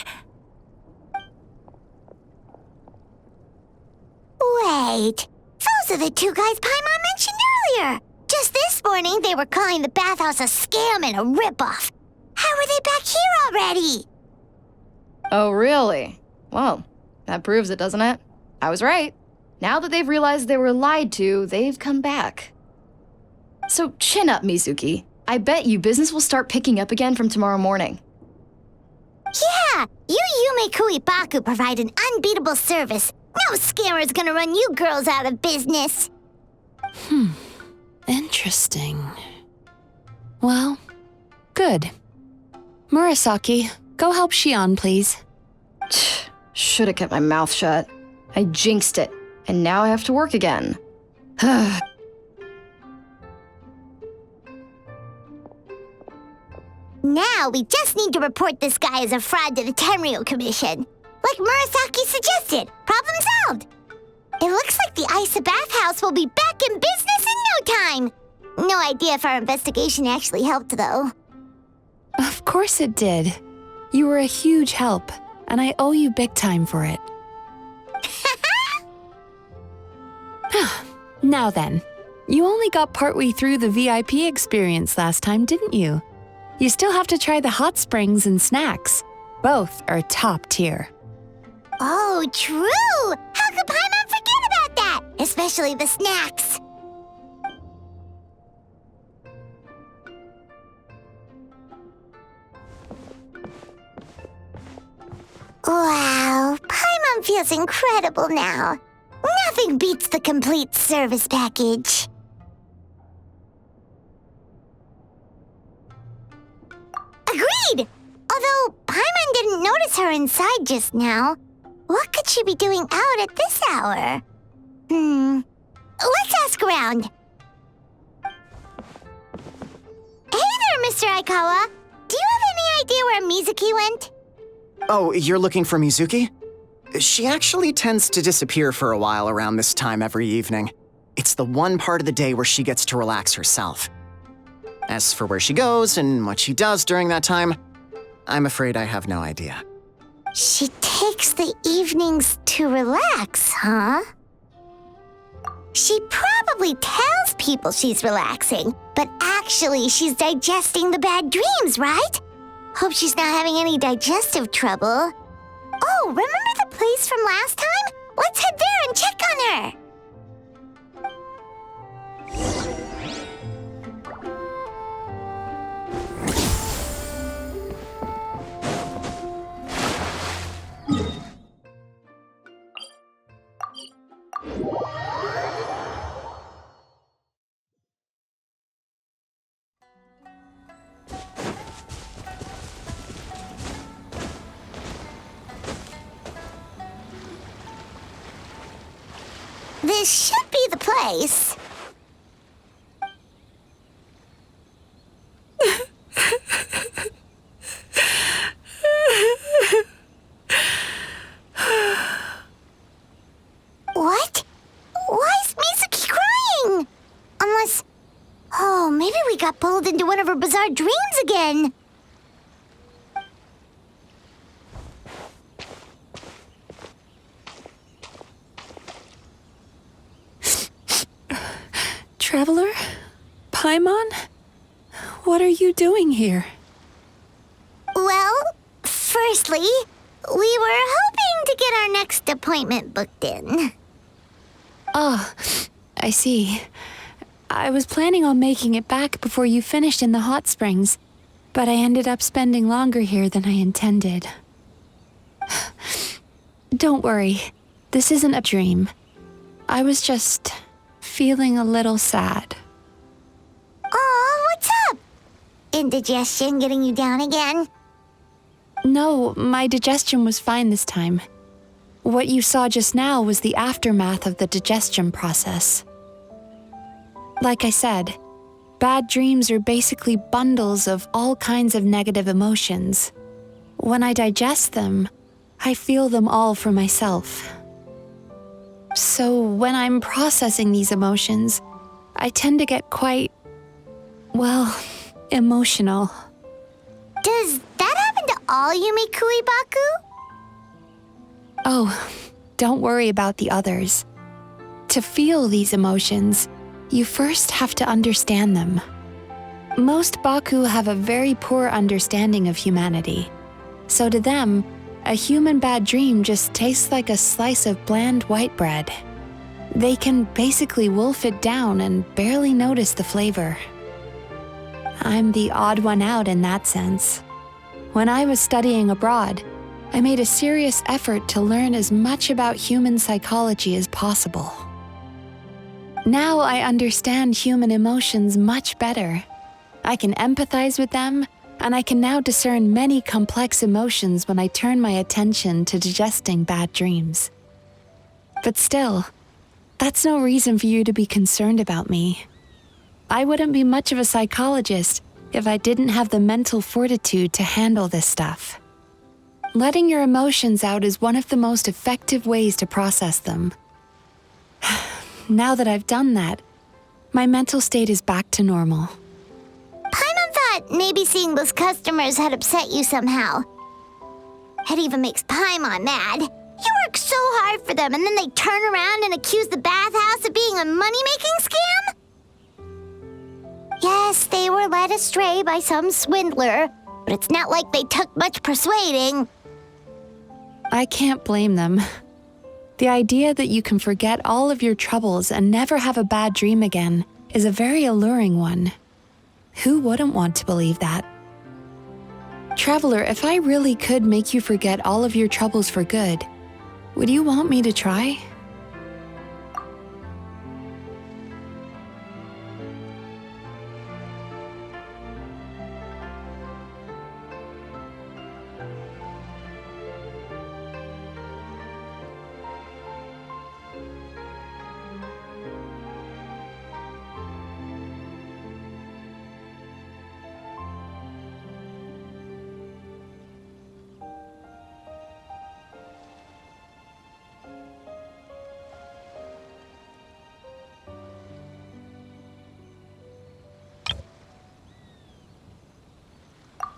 Wait, those are the two guys Paimon mentioned earlier. Just this morning, they were calling the bathhouse a scam and a ripoff. How are they back here already? Oh, really? Well, that proves it, doesn't it? I was right. Now that they've realized they were lied to, they've come back. So chin up, Mizuki. I bet you business will start picking up again from tomorrow morning. Yeah, you Yumemizuki Mizuki provide an unbeatable service. No scammer's gonna run you girls out of business. Interesting. Well, good. Murasaki, go help Shion, please. Should have kept my mouth shut. I jinxed it, and now I have to work again. Now we just need to report this guy as a fraud to the Tenryo Commission. Like Murasaki suggested. Problem solved. It looks like the Isa bathhouse will be back in business in no time. No idea if our investigation actually helped, though. Of course it did. You were a huge help, and I owe you big time for it. Now then, you only got partway through the VIP experience last time, didn't you? You still have to try the hot springs and snacks. Both are top tier. Oh, true! How could Paimon forget about that? Especially the snacks. Wow, Paimon feels incredible now. Nothing beats the complete service package. Agreed! Although Paimon didn't notice her inside just now. What could she be doing out at this hour? Let's ask around. Hey there, Mr. Aikawa. Do you have any idea where Mizuki went? Oh, you're looking for Mizuki? She actually tends to disappear for a while around this time every evening. It's the one part of the day where she gets to relax herself. As for where she goes and what she does during that time, I'm afraid I have no idea. She takes the evenings to relax, huh? She probably tells people she's relaxing, but actually she's digesting the bad dreams, right? Hope she's not having any digestive trouble. Oh, remember the place from last time? Let's head there and check on her. This should be the place. What? Why is Mizuki crying? Unless... Oh, maybe we got pulled into one of her bizarre dreams again. Traveler? Paimon? What are you doing here? Well, firstly, we were hoping to get our next appointment booked in. Oh, I see. I was planning on making it back before you finished in the hot springs, but I ended up spending longer here than I intended. Don't worry. This isn't a dream. I was just feeling a little sad. Oh, what's up? Indigestion getting you down again? No, my digestion was fine this time. What you saw just now was the aftermath of the digestion process. Like I said, bad dreams are basically bundles of all kinds of negative emotions. When I digest them, I feel them all for myself. So when I'm processing these emotions, I tend to get quite, well, emotional. Does that happen to all Yumikui Baku? Oh, don't worry about the others. To feel these emotions, you first have to understand them. Most Baku have a very poor understanding of humanity. So to them, a human bad dream just tastes like a slice of bland white bread. They can basically wolf it down and barely notice the flavor. I'm the odd one out in that sense. When I was studying abroad, I made a serious effort to learn as much about human psychology as possible. Now I understand human emotions much better. I can empathize with them, and I can now discern many complex emotions when I turn my attention to digesting bad dreams. But still, that's no reason for you to be concerned about me. I wouldn't be much of a psychologist if I didn't have the mental fortitude to handle this stuff. Letting your emotions out is one of the most effective ways to process them. Now that I've done that, my mental state is back to normal. Paimon thought maybe seeing those customers had upset you somehow. It even makes Paimon mad. You work so hard for them and then they turn around and accuse the bathhouse of being a money-making scam? Yes, they were led astray by some swindler, but it's not like they took much persuading. I can't blame them. The idea that you can forget all of your troubles and never have a bad dream again is a very alluring one. Who wouldn't want to believe that? Traveler, if I really could make you forget all of your troubles for good, would you want me to try?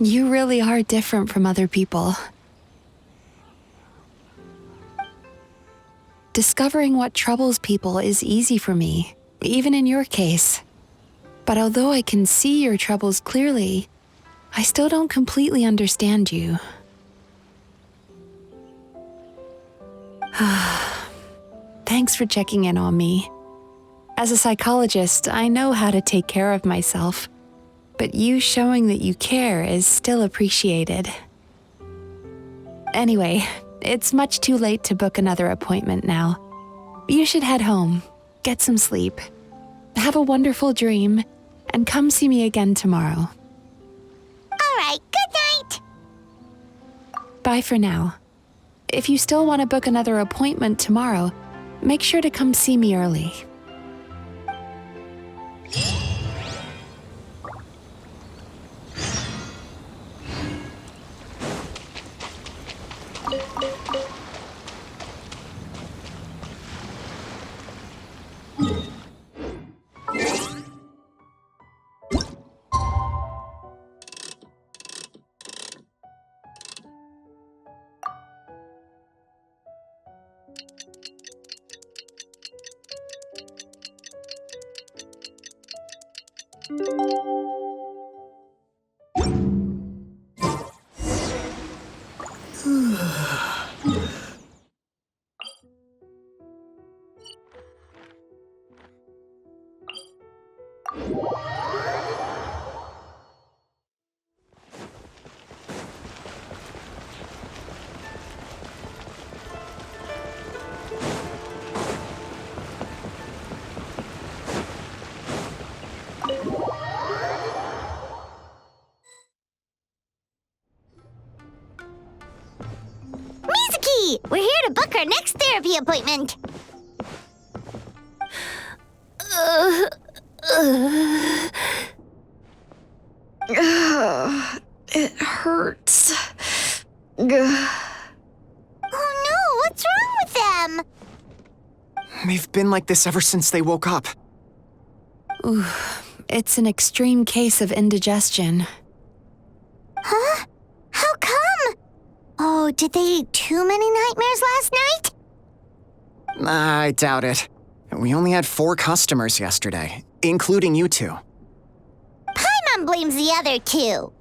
You really are different from other people. Discovering what troubles people is easy for me, even in your case. But although I can see your troubles clearly, I still don't completely understand you. Thanks for checking in on me. As a psychologist, I know how to take care of myself. But you showing that you care is still appreciated. Anyway, it's much too late to book another appointment now. You should head home, get some sleep, have a wonderful dream, and come see me again tomorrow. All right, good night. Bye for now. If you still want to book another appointment tomorrow, make sure to come see me early. therapy appointment. It hurts. Oh no, what's wrong with them? They've been like this ever since they woke up. Ooh, it's an extreme case of indigestion. Huh? How come? Oh, did they eat too many nightmares last night? I doubt it. We only had 4 customers yesterday, including you two. Paimon blames the other 2.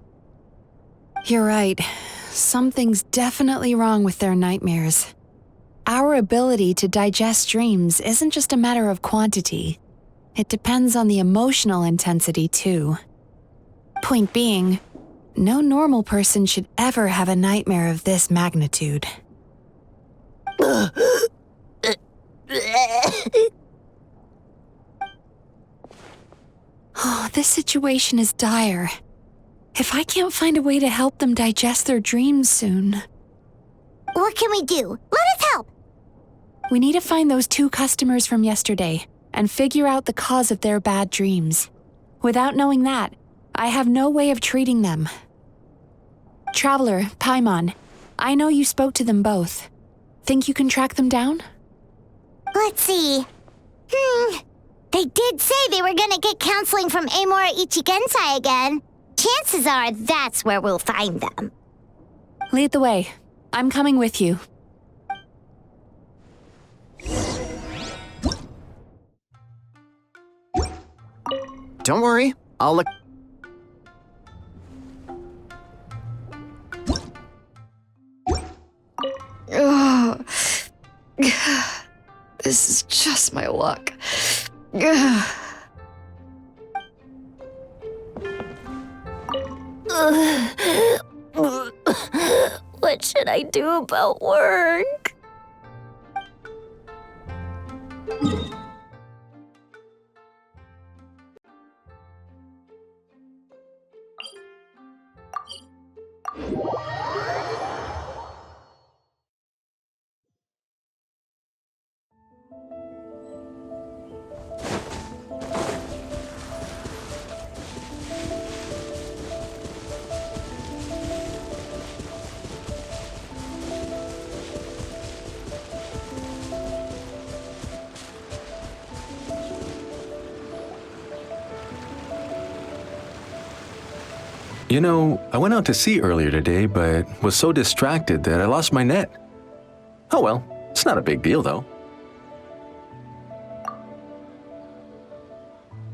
You're right. Something's definitely wrong with their nightmares. Our ability to digest dreams isn't just a matter of quantity. It depends on the emotional intensity, too. Point being, no normal person should ever have a nightmare of this magnitude. Oh, this situation is dire. If I can't find a way to help them digest their dreams soon... What can we do? Let us help! We need to find those 2 customers from yesterday and figure out the cause of their bad dreams. Without knowing that, I have no way of treating them. Traveler, Paimon, I know you spoke to them both. Think you can track them down? Let's see. They did say they were gonna get counseling from Amora Ichigensai again. Chances are that's where we'll find them. Lead the way. I'm coming with you. Don't worry, I'll look. Ugh. This is just my luck. What should I do about work? You know, I went out to sea earlier today, but was so distracted that I lost my net. Oh well, it's not a big deal though.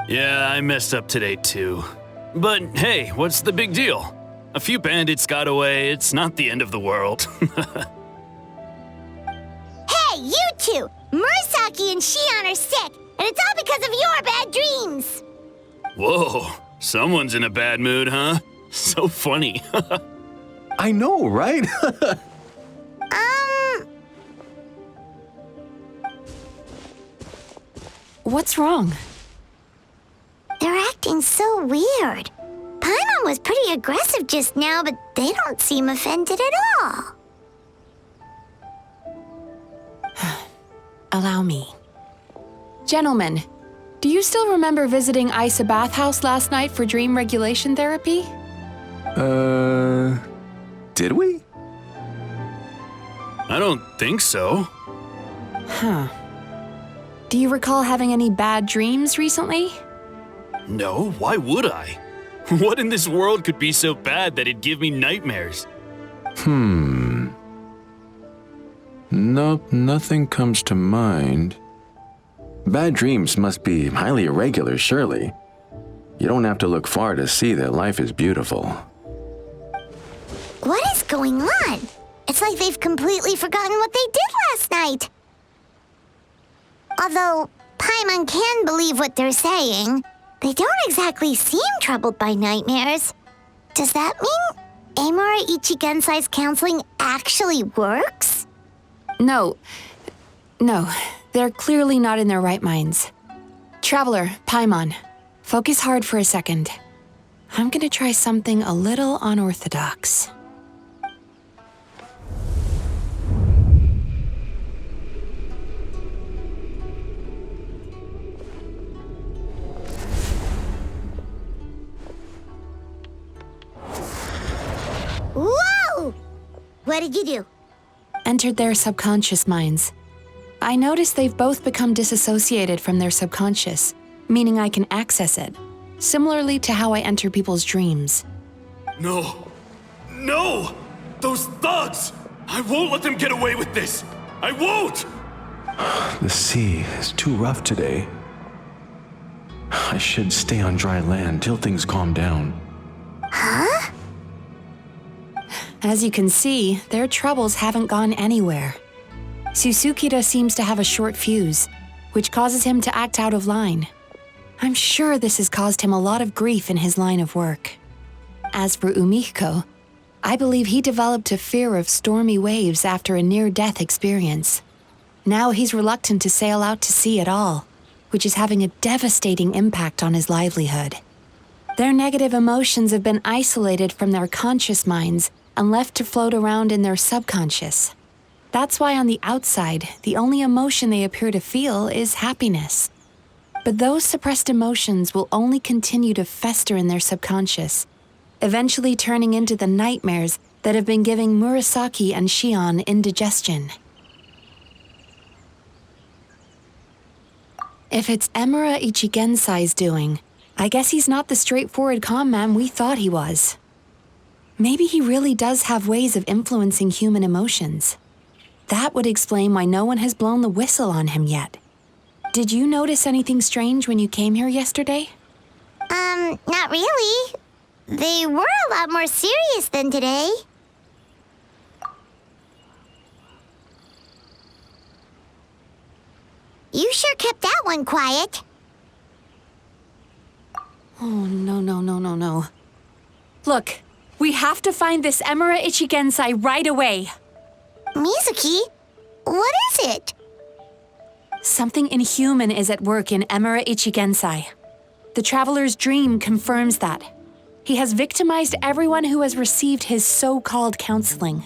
Yeah, I messed up today too. But hey, what's the big deal? A few bandits got away, it's not the end of the world. Hey, you 2! Murasaki and Shion are sick, and it's all because of your bad dreams! Whoa, someone's in a bad mood, huh? So funny. I know, right? What's wrong? They're acting so weird. Paimon was pretty aggressive just now, but they don't seem offended at all. Allow me. Gentlemen, do you still remember visiting Isa Bathhouse last night for dream regulation therapy? Did we? I don't think so. Huh. Do you recall having any bad dreams recently? No, why would I? What in this world could be so bad that it'd give me nightmares? Nope, nothing comes to mind. Bad dreams must be highly irregular, surely. You don't have to look far to see that life is beautiful. What is going on? It's like they've completely forgotten what they did last night. Although Paimon can believe what they're saying, they don't exactly seem troubled by nightmares. Does that mean Amora Ichigensai's counseling actually works? No, they're clearly not in their right minds. Traveler, Paimon, focus hard for a second. I'm gonna try something a little unorthodox. What did you do? Entered their subconscious minds. I noticed they've both become disassociated from their subconscious, meaning I can access it, similarly to how I enter people's dreams. No! No! Those thugs! I won't let them get away with this! I won't! The sea is too rough today. I should stay on dry land till things calm down. Huh? As you can see, their troubles haven't gone anywhere. Susukida seems to have a short fuse, which causes him to act out of line. I'm sure this has caused him a lot of grief in his line of work. As for Umiko, I believe he developed a fear of stormy waves after a near-death experience. Now he's reluctant to sail out to sea at all, which is having a devastating impact on his livelihood. Their negative emotions have been isolated from their conscious minds and left to float around in their subconscious. That's why on the outside, the only emotion they appear to feel is happiness. But those suppressed emotions will only continue to fester in their subconscious, eventually turning into the nightmares that have been giving Murasaki and Shion indigestion. If it's Emura Ichigensai's doing, I guess he's not the straightforward calm man we thought he was. Maybe he really does have ways of influencing human emotions. That would explain why no one has blown the whistle on him yet. Did you notice anything strange when you came here yesterday? Not really. They were a lot more serious than today. You sure kept that one quiet. Oh, no. Look, we have to find this Emura Ichigensai right away. Mizuki? What is it? Something inhuman is at work in Emura Ichigensai. The Traveler's Dream confirms that. He has victimized everyone who has received his so-called counseling.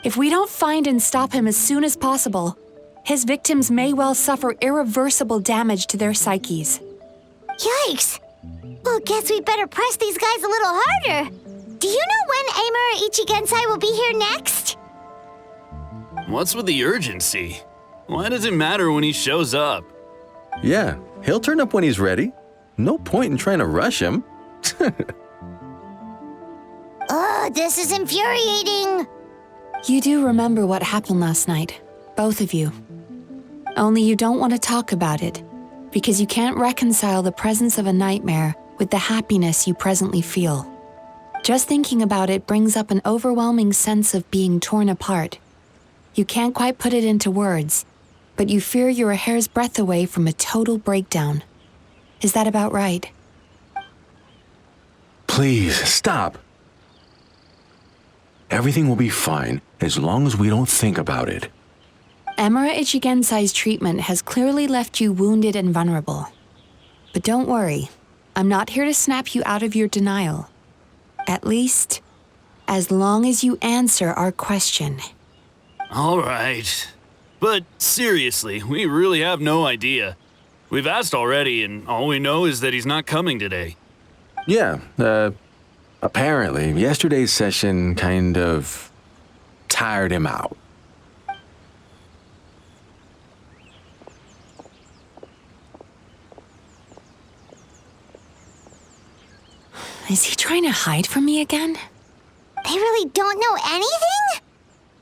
If we don't find and stop him as soon as possible, his victims may well suffer irreversible damage to their psyches. Yikes! Well, guess we better press these guys a little harder. Do you know when Emura Ichigensai will be here next? What's with the urgency? Why does it matter when he shows up? Yeah, he'll turn up when he's ready. No point in trying to rush him. Ugh, this is infuriating. You do remember what happened last night, both of you. Only you don't want to talk about it, because you can't reconcile the presence of a nightmare with the happiness you presently feel. Just thinking about it brings up an overwhelming sense of being torn apart. You can't quite put it into words, but you fear you're a hair's breadth away from a total breakdown. Is that about right? Please, stop. Everything will be fine as long as we don't think about it. Emura Ichigensai's treatment has clearly left you wounded and vulnerable. But don't worry, I'm not here to snap you out of your denial. At least, as long as you answer our question. All right. But seriously, we really have no idea. We've asked already, and all we know is that he's not coming today. Yeah, apparently, yesterday's session kind of tired him out. Is he trying to hide from me again? They really don't know anything?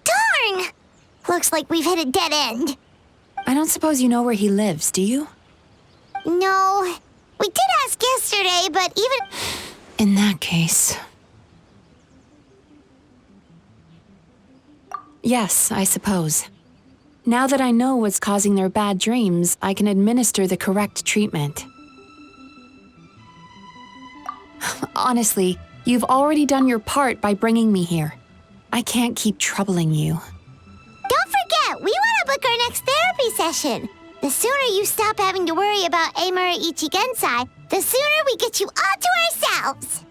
Darn! Looks like we've hit a dead end. I don't suppose you know where he lives, do you? No. We did ask yesterday, but even... In that case... Yes, I suppose. Now that I know what's causing their bad dreams, I can administer the correct treatment. Honestly, you've already done your part by bringing me here. I can't keep troubling you. Don't forget, we want to book our next therapy session. The sooner you stop having to worry about Emura Ichigensai, the sooner we get you all to ourselves.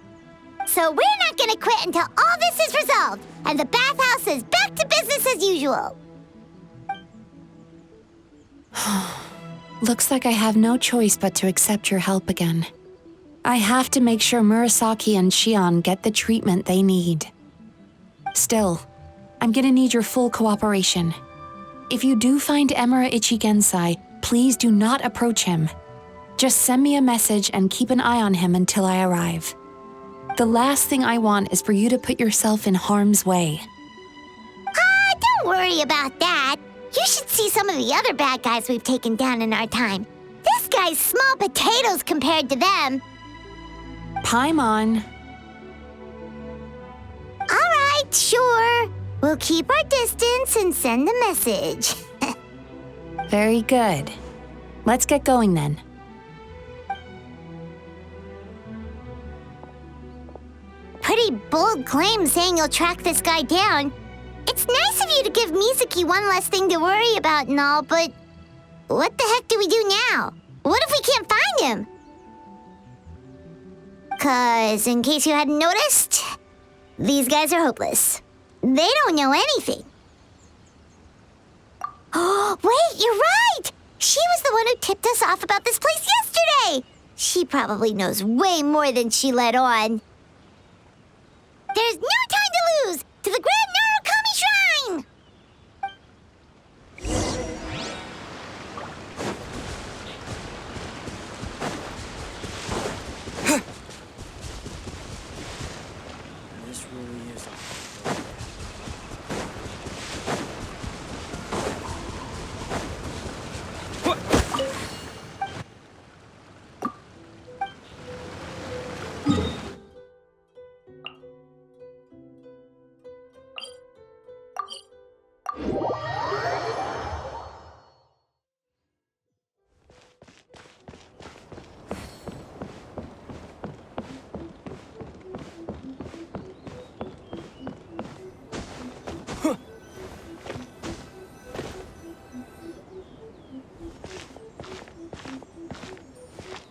So we're not going to quit until all this is resolved, and the bathhouse is back to business as usual. Looks like I have no choice but to accept your help again. I have to make sure Murasaki and Shion get the treatment they need. Still, I'm gonna need your full cooperation. If you do find Emura Ichigensai, please do not approach him. Just send me a message and keep an eye on him until I arrive. The last thing I want is for you to put yourself in harm's way. Don't worry about that. You should see some of the other bad guys we've taken down in our time. This guy's small potatoes compared to them. Paimon. All right, sure. We'll keep our distance and send a message. Very good. Let's get going then. Pretty bold claim saying you'll track this guy down. It's nice of you to give Mizuki one less thing to worry about and all, but what the heck do we do now? What if we can't find him? 'Cause, in case you hadn't noticed, these guys are hopeless. They don't know anything. Oh, wait, you're right! She was the one who tipped us off about this place yesterday! She probably knows way more than she let on. There's no time to lose! To the Grand Narukami Shrine! This really is.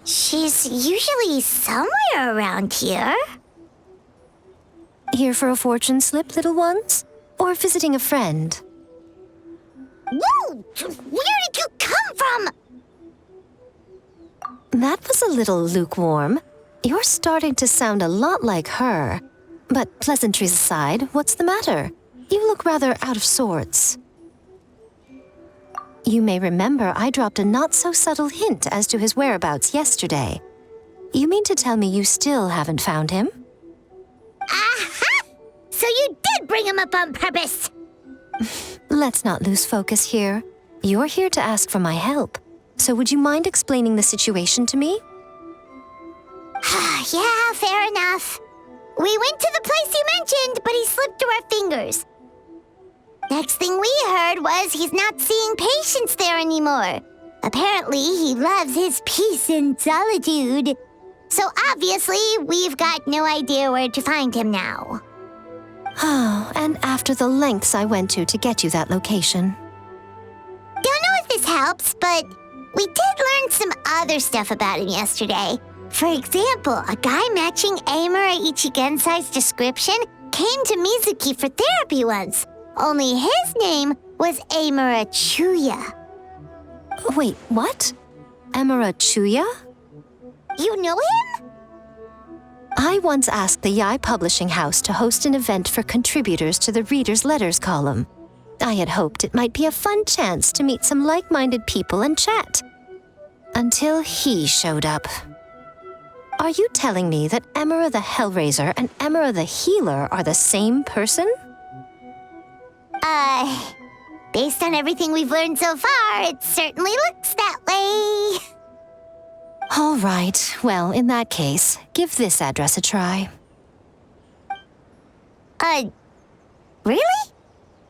She's usually somewhere around here. Here for a fortune slip, little ones? Or visiting a friend? Whoa! Where did you come from? That was a little lukewarm. You're starting to sound a lot like her. But pleasantries aside, what's the matter? You look rather out of sorts. You may remember I dropped a not-so-subtle hint as to his whereabouts yesterday. You mean to tell me you still haven't found him? Aha! So you did bring him up on purpose! Let's not lose focus here. You're here to ask for my help. So would you mind explaining the situation to me? Yeah, fair enough. We went to the place you mentioned, but he slipped through our fingers. Next thing we heard was he's not seeing patients there anymore. Apparently, he loves his peace and solitude. So obviously, we've got no idea where to find him now. Oh, and after the lengths I went to get you that location. Don't know if this helps, but we did learn some other stuff about him yesterday. For example, a guy matching Amura Ichigensai's description came to Mizuki for therapy once. Only his name was Amura Chuya. Wait, what? Amura Chuya? You know him? I once asked the Yai Publishing House to host an event for contributors to the Reader's Letters column. I had hoped it might be a fun chance to meet some like-minded people and chat. Until he showed up. Are you telling me that Emura the Hellraiser and Emura the Healer are the same person? Based on everything we've learned so far, it certainly looks that way. All right, well, in that case, give this address a try. Really?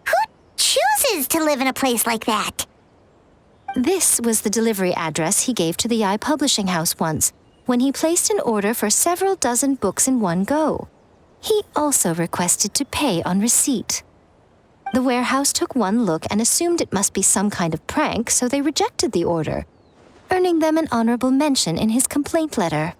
Who chooses to live in a place like that? This was the delivery address he gave to the Yai Publishing House once, when he placed an order for several dozen books in one go. He also requested to pay on receipt. The warehouse took one look and assumed it must be some kind of prank, so they rejected the order, earning them an honorable mention in his complaint letter.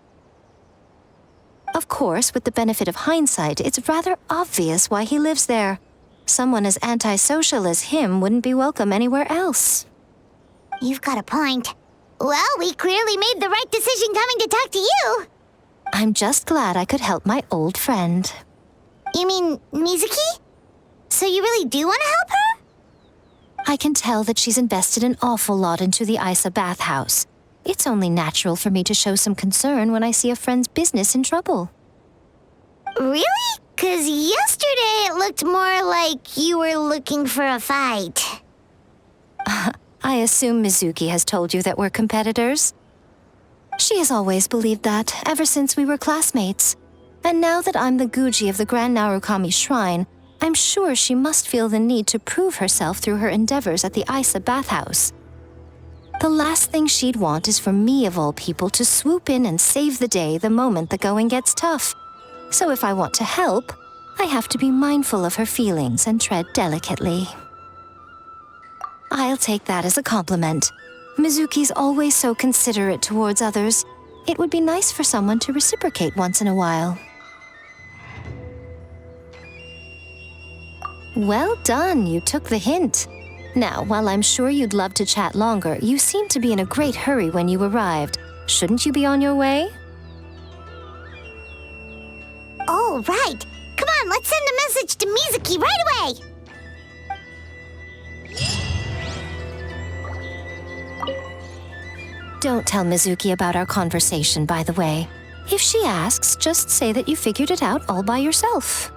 Of course, with the benefit of hindsight, it's rather obvious why he lives there. Someone as antisocial as him wouldn't be welcome anywhere else. You've got a point. Well, we clearly made the right decision coming to talk to you. I'm just glad I could help my old friend. You mean Mizuki? So you really do want to help her? I can tell that she's invested an awful lot into the Isa bathhouse. It's only natural for me to show some concern when I see a friend's business in trouble. Really? 'Cause yesterday it looked more like you were looking for a fight. I assume Mizuki has told you that we're competitors? She has always believed that, ever since we were classmates. And now that I'm the Guji of the Grand Narukami Shrine, I'm sure she must feel the need to prove herself through her endeavors at the Isa bathhouse. The last thing she'd want is for me, of all people, to swoop in and save the day the moment the going gets tough. So if I want to help, I have to be mindful of her feelings and tread delicately. I'll take that as a compliment. Mizuki's always so considerate towards others. It would be nice for someone to reciprocate once in a while. Well done, you took the hint. Now, while I'm sure you'd love to chat longer, you seemed to be in a great hurry when you arrived. Shouldn't you be on your way? Oh, right. Come on, let's send a message to Mizuki right away. Don't tell Mizuki about our conversation, by the way. If she asks, just say that you figured it out all by yourself.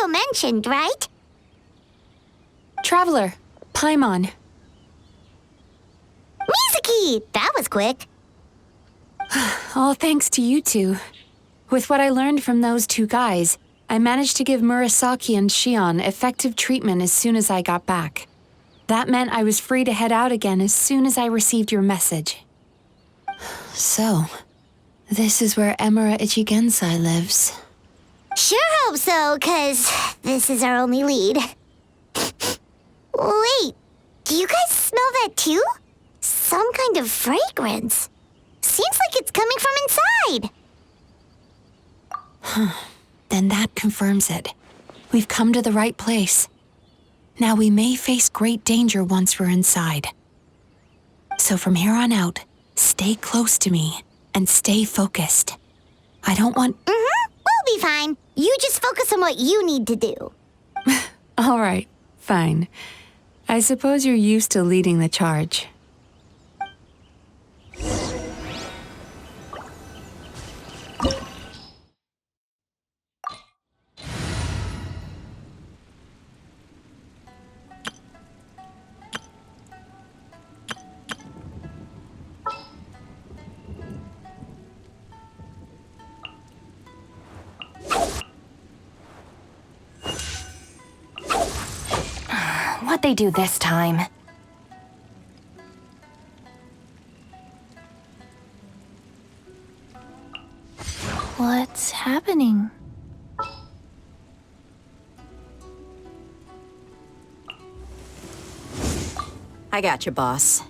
Mentioned, right? Traveler, Paimon. Mizuki! That was quick. All thanks to you two. With what I learned from those two guys, I managed to give Murasaki and Shion effective treatment as soon as I got back. That meant I was free to head out again as soon as I received your message. So, this is where Emura Ichigensai lives. Sure hope so, 'cause this is our only lead. Wait, do you guys smell that too? Some kind of fragrance. Seems like it's coming from inside. Then that confirms it. We've come to the right place. Now we may face great danger once we're inside. So from here on out, stay close to me and stay focused. I don't want... We'll be fine. You just focus on what you need to do. All right, fine. I suppose you're used to leading the charge. What'd they do this time? What's happening? I got you, boss.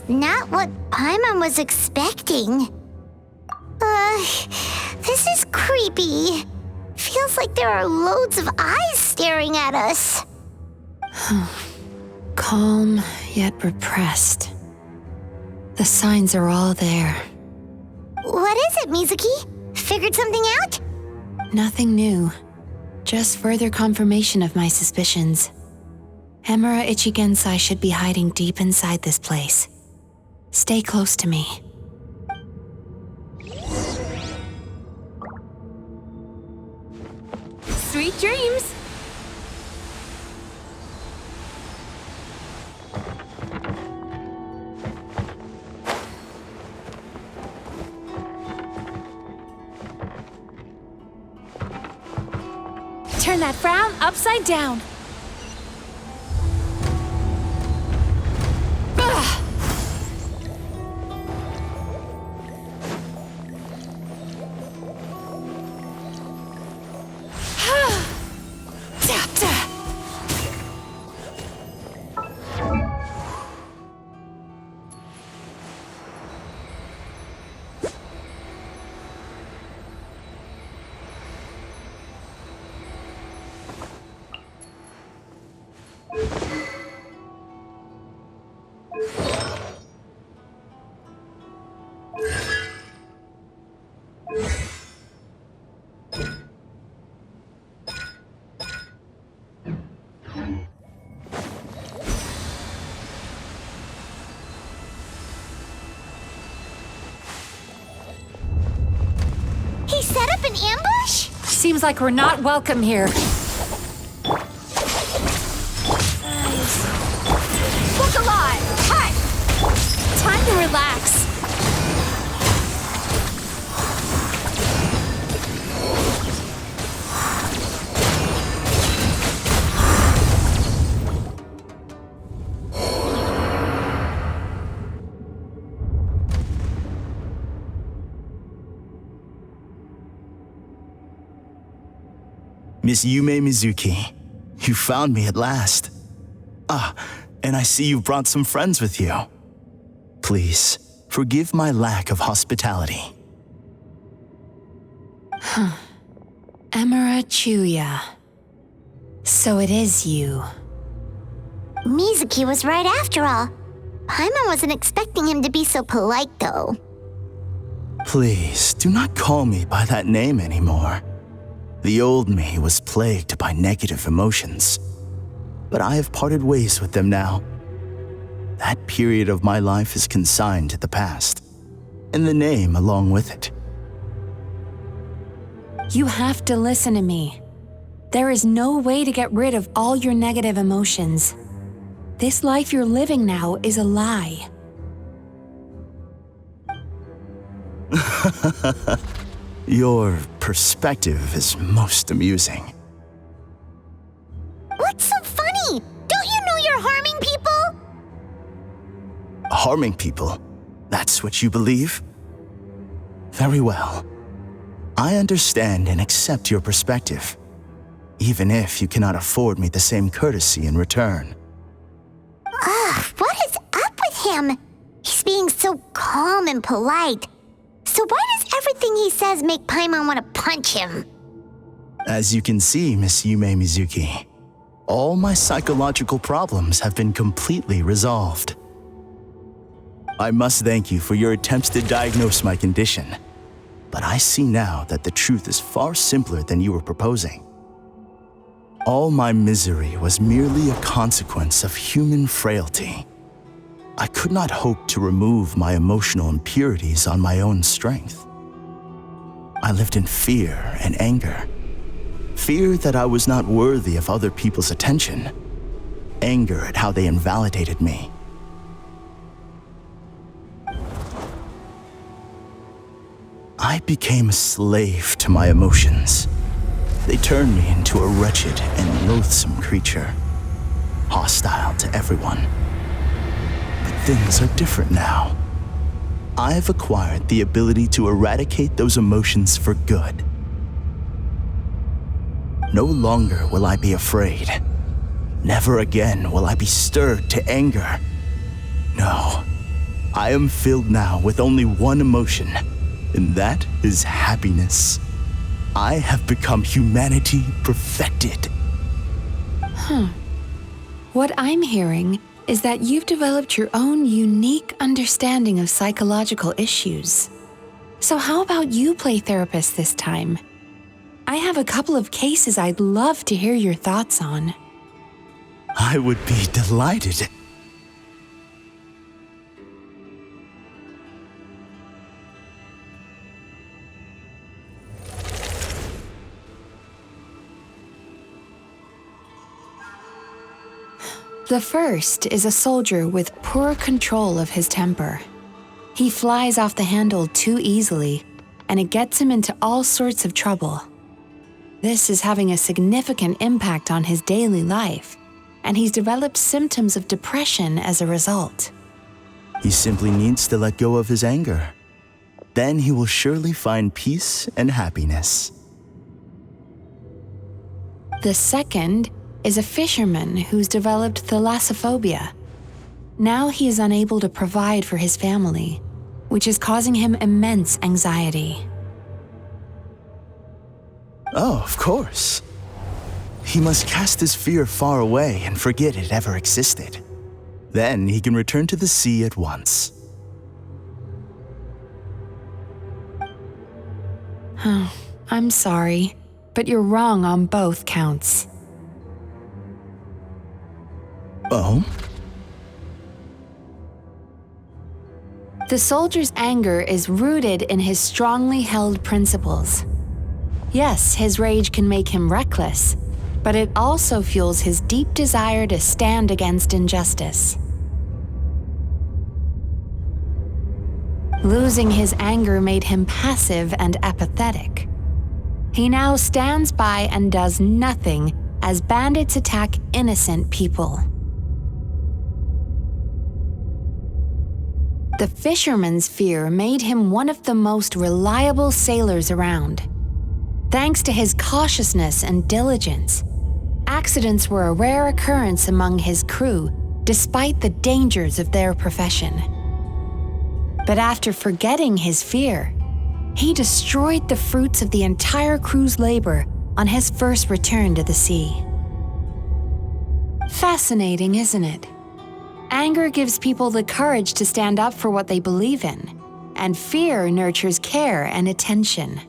not what Paimon was expecting. This is creepy. Feels like there are loads of eyes staring at us. Calm, yet repressed. The signs are all there. What is it, Mizuki? Figured something out? Nothing new. Just further confirmation of my suspicions. Emura Ichigensai should be hiding deep inside this place. Stay close to me. Sweet dreams! Turn that frown upside down. He set up an ambush? Seems like we're not welcome here. Look alive! Hi! Time to relax. Miss Yumemizuki, you found me at last. And I see you brought some friends with you. Please, forgive my lack of hospitality. Emura Chuya. So it is you. Mizuki was right after all. Paimon wasn't expecting him to be so polite, though. Please, do not call me by that name anymore. The old me was plagued by negative emotions, but I have parted ways with them now. That period of my life is consigned to the past, and the name along with it. You have to listen to me. There is no way to get rid of all your negative emotions. This life you're living now is a lie. Your perspective is most amusing. What's so funny? Don't you know you're harming people? Harming people? That's what you believe? Very well. I understand and accept your perspective, even if you cannot afford me the same courtesy in return. What is up with him? He's being so calm and polite. So why does everything he says make Paimon want to punch him? As you can see, Miss Yumemizuki, all my psychological problems have been completely resolved. I must thank you for your attempts to diagnose my condition, but I see now that the truth is far simpler than you were proposing. All my misery was merely a consequence of human frailty. I could not hope to remove my emotional impurities on my own strength. I lived in fear and anger. Fear that I was not worthy of other people's attention. Anger at how they invalidated me. I became a slave to my emotions. They turned me into a wretched and loathsome creature, hostile to everyone. But things are different now. I've acquired the ability to eradicate those emotions for good. No longer will I be afraid. Never again will I be stirred to anger. No, I am filled now with only one emotion, and that is happiness. I have become humanity perfected. What I'm hearing is that you've developed your own unique understanding of psychological issues. So how about you play therapist this time? I have a couple of cases I'd love to hear your thoughts on. I would be delighted. The first is a soldier with poor control of his temper. He flies off the handle too easily, and it gets him into all sorts of trouble. This is having a significant impact on his daily life, and he's developed symptoms of depression as a result. He simply needs to let go of his anger. Then he will surely find peace and happiness. The second is a fisherman who's developed thalassophobia. Now he is unable to provide for his family, which is causing him immense anxiety. Oh, of course. He must cast his fear far away and forget it ever existed. Then he can return to the sea at once. Oh, I'm sorry, but you're wrong on both counts. Oh? The soldier's anger is rooted in his strongly held principles. Yes, his rage can make him reckless, but it also fuels his deep desire to stand against injustice. Losing his anger made him passive and apathetic. He now stands by and does nothing as bandits attack innocent people. The fisherman's fear made him one of the most reliable sailors around. Thanks to his cautiousness and diligence, accidents were a rare occurrence among his crew, despite the dangers of their profession. But after forgetting his fear, he destroyed the fruits of the entire crew's labor on his first return to the sea. Fascinating, isn't it? Anger gives people the courage to stand up for what they believe in, and fear nurtures care and attention.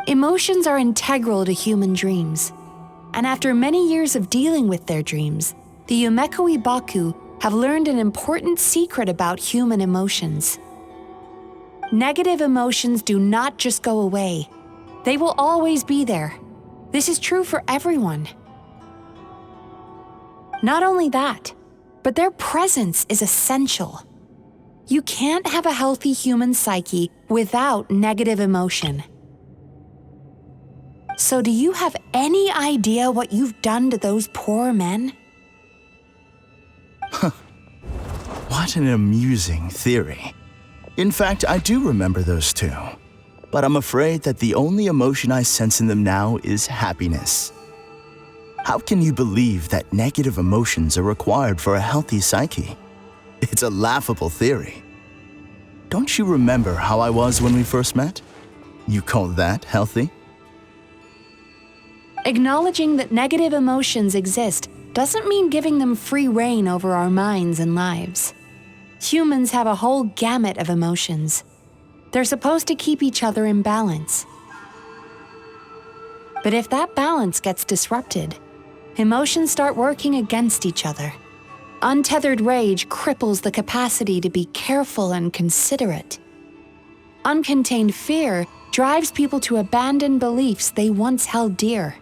Emotions are integral to human dreams, and after many years of dealing with their dreams, the Yumemizuki Mizuki have learned an important secret about human emotions. Negative emotions do not just go away. They will always be there. This is true for everyone. Not only that, but their presence is essential. You can't have a healthy human psyche without negative emotion. So do you have any idea what you've done to those poor men? What an amusing theory. In fact, I do remember those two. But I'm afraid that the only emotion I sense in them now is happiness. How can you believe that negative emotions are required for a healthy psyche? It's a laughable theory. Don't you remember how I was when we first met? You call that healthy? Acknowledging that negative emotions exist doesn't mean giving them free rein over our minds and lives. Humans have a whole gamut of emotions. They're supposed to keep each other in balance. But if that balance gets disrupted, emotions start working against each other. Untethered rage cripples the capacity to be careful and considerate. Uncontained fear drives people to abandon beliefs they once held dear.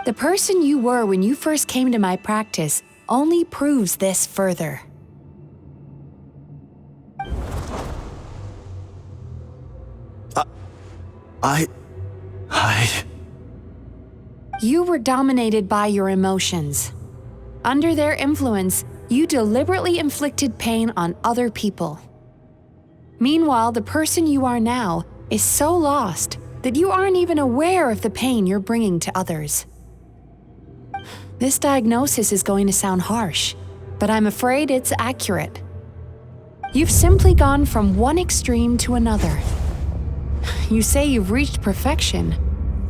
The person you were when you first came to my practice only proves this further. You were dominated by your emotions. Under their influence, you deliberately inflicted pain on other people. Meanwhile, the person you are now is so lost that you aren't even aware of the pain you're bringing to others. This diagnosis is going to sound harsh, but I'm afraid it's accurate. You've simply gone from one extreme to another. You say you've reached perfection,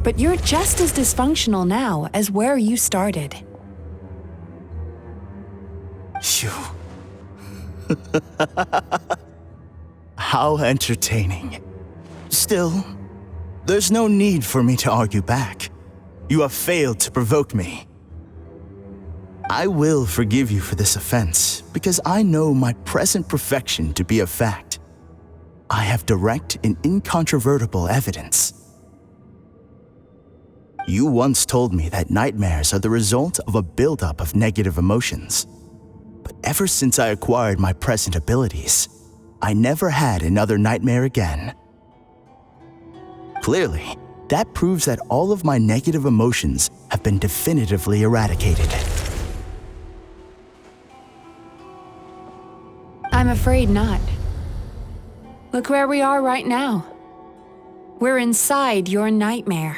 but you're just as dysfunctional now as where you started. Phew. How entertaining. Still, there's no need for me to argue back. You have failed to provoke me. I will forgive you for this offense because I know my present perfection to be a fact. I have direct and incontrovertible evidence. You once told me that nightmares are the result of a buildup of negative emotions. But ever since I acquired my present abilities, I never had another nightmare again. Clearly, that proves that all of my negative emotions have been definitively eradicated. I'm afraid not. Look where we are right now. We're inside your nightmare.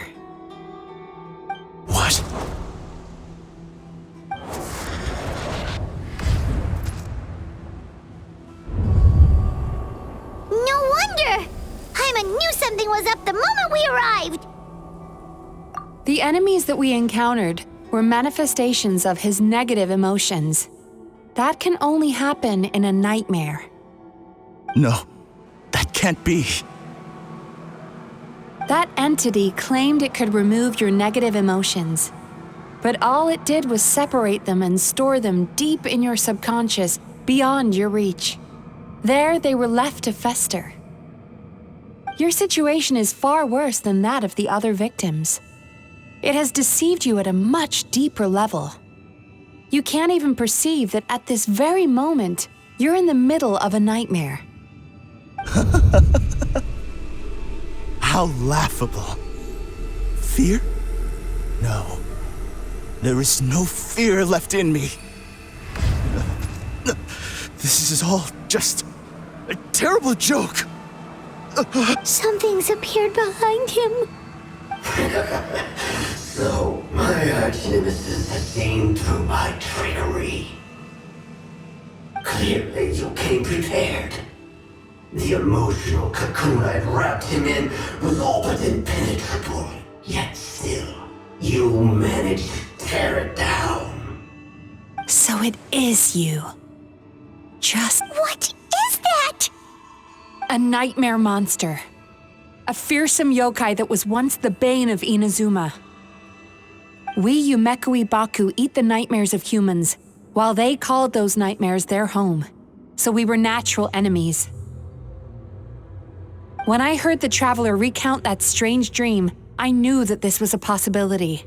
What? No wonder! Paimon knew something was up the moment we arrived! The enemies that we encountered were manifestations of his negative emotions. That can only happen in a nightmare. No, that can't be. That entity claimed it could remove your negative emotions. But all it did was separate them and store them deep in your subconscious, beyond your reach. There they were left to fester. Your situation is far worse than that of the other victims. It has deceived you at a much deeper level. You can't even perceive that at this very moment, you're in the middle of a nightmare. How laughable. Fear? No. There is no fear left in me. This is all just a terrible joke. Something's appeared behind him. So, my arch-nemesis has seen through my trickery. Clearly, you came prepared. The emotional cocoon I'd wrapped him in was all but impenetrable. Yet still, you managed to tear it down. So it is you. Just What is that? a nightmare monster. A fearsome yokai that was once the bane of Inazuma. We Yumemizuki eat the nightmares of humans, while they called those nightmares their home. So we were natural enemies. When I heard the traveler recount that strange dream, I knew that this was a possibility.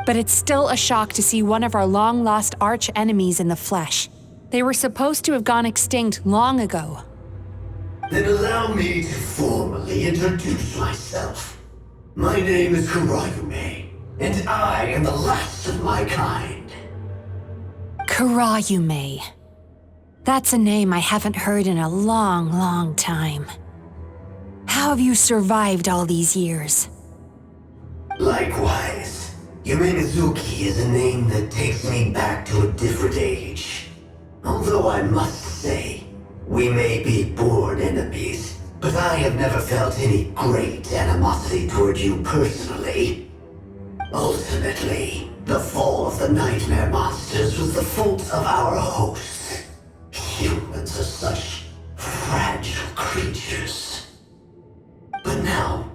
But it's still a shock to see one of our long-lost arch-enemies in the flesh. They were supposed to have gone extinct long ago. Then allow me to formally introduce myself. My name is Kurayume, and I am the last of my kind. Kurayume. That's a name I haven't heard in a long, long time. How have you survived all these years? Likewise, Yumemizuki is a name that takes me back to a different age. Although I must say, we may be born enemies, but I have never felt any great animosity toward you personally. Ultimately, the fall of the nightmare monsters was the fault of our hosts. Humans are such fragile creatures. But now,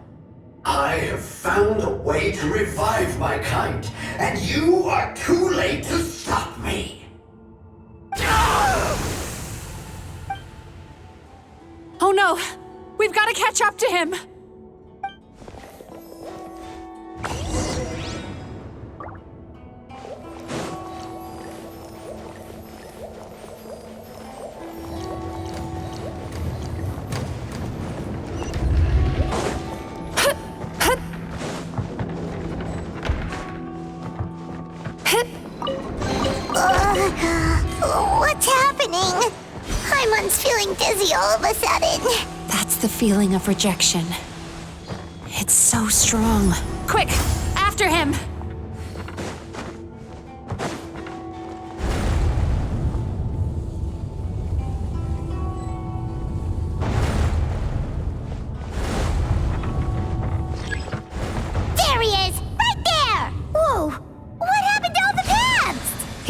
I have found a way to revive my kind, and you are too late to stop me. Oh no! We've got to catch up to him! What's happening? Paimon's feeling dizzy all of a sudden. That's the feeling of rejection. It's so strong. Quick! After him!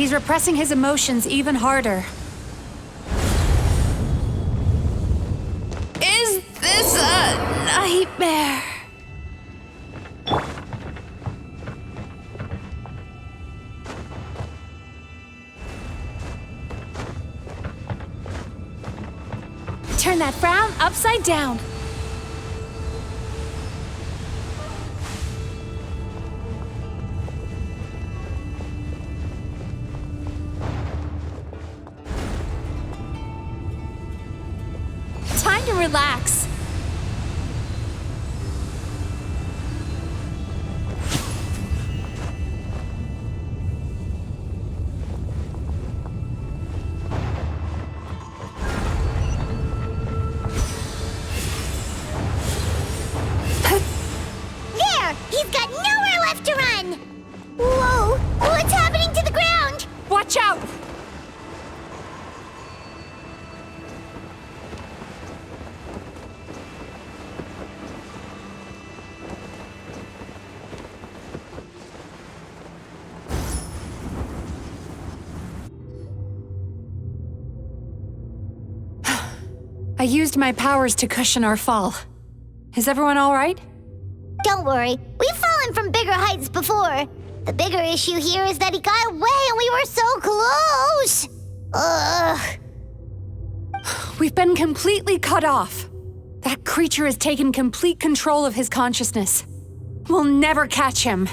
He's repressing his emotions even harder. Is this a nightmare? Turn that frown upside down. Time to relax. There! He's got nowhere left to run! Whoa! What's happening to the ground? Watch out! I used my powers to cushion our fall. Is everyone all right? Don't worry, we've fallen from bigger heights before. The bigger issue here is that he got away and we were so close! Ugh. We've been completely cut off. That creature has taken complete control of his consciousness. We'll never catch him.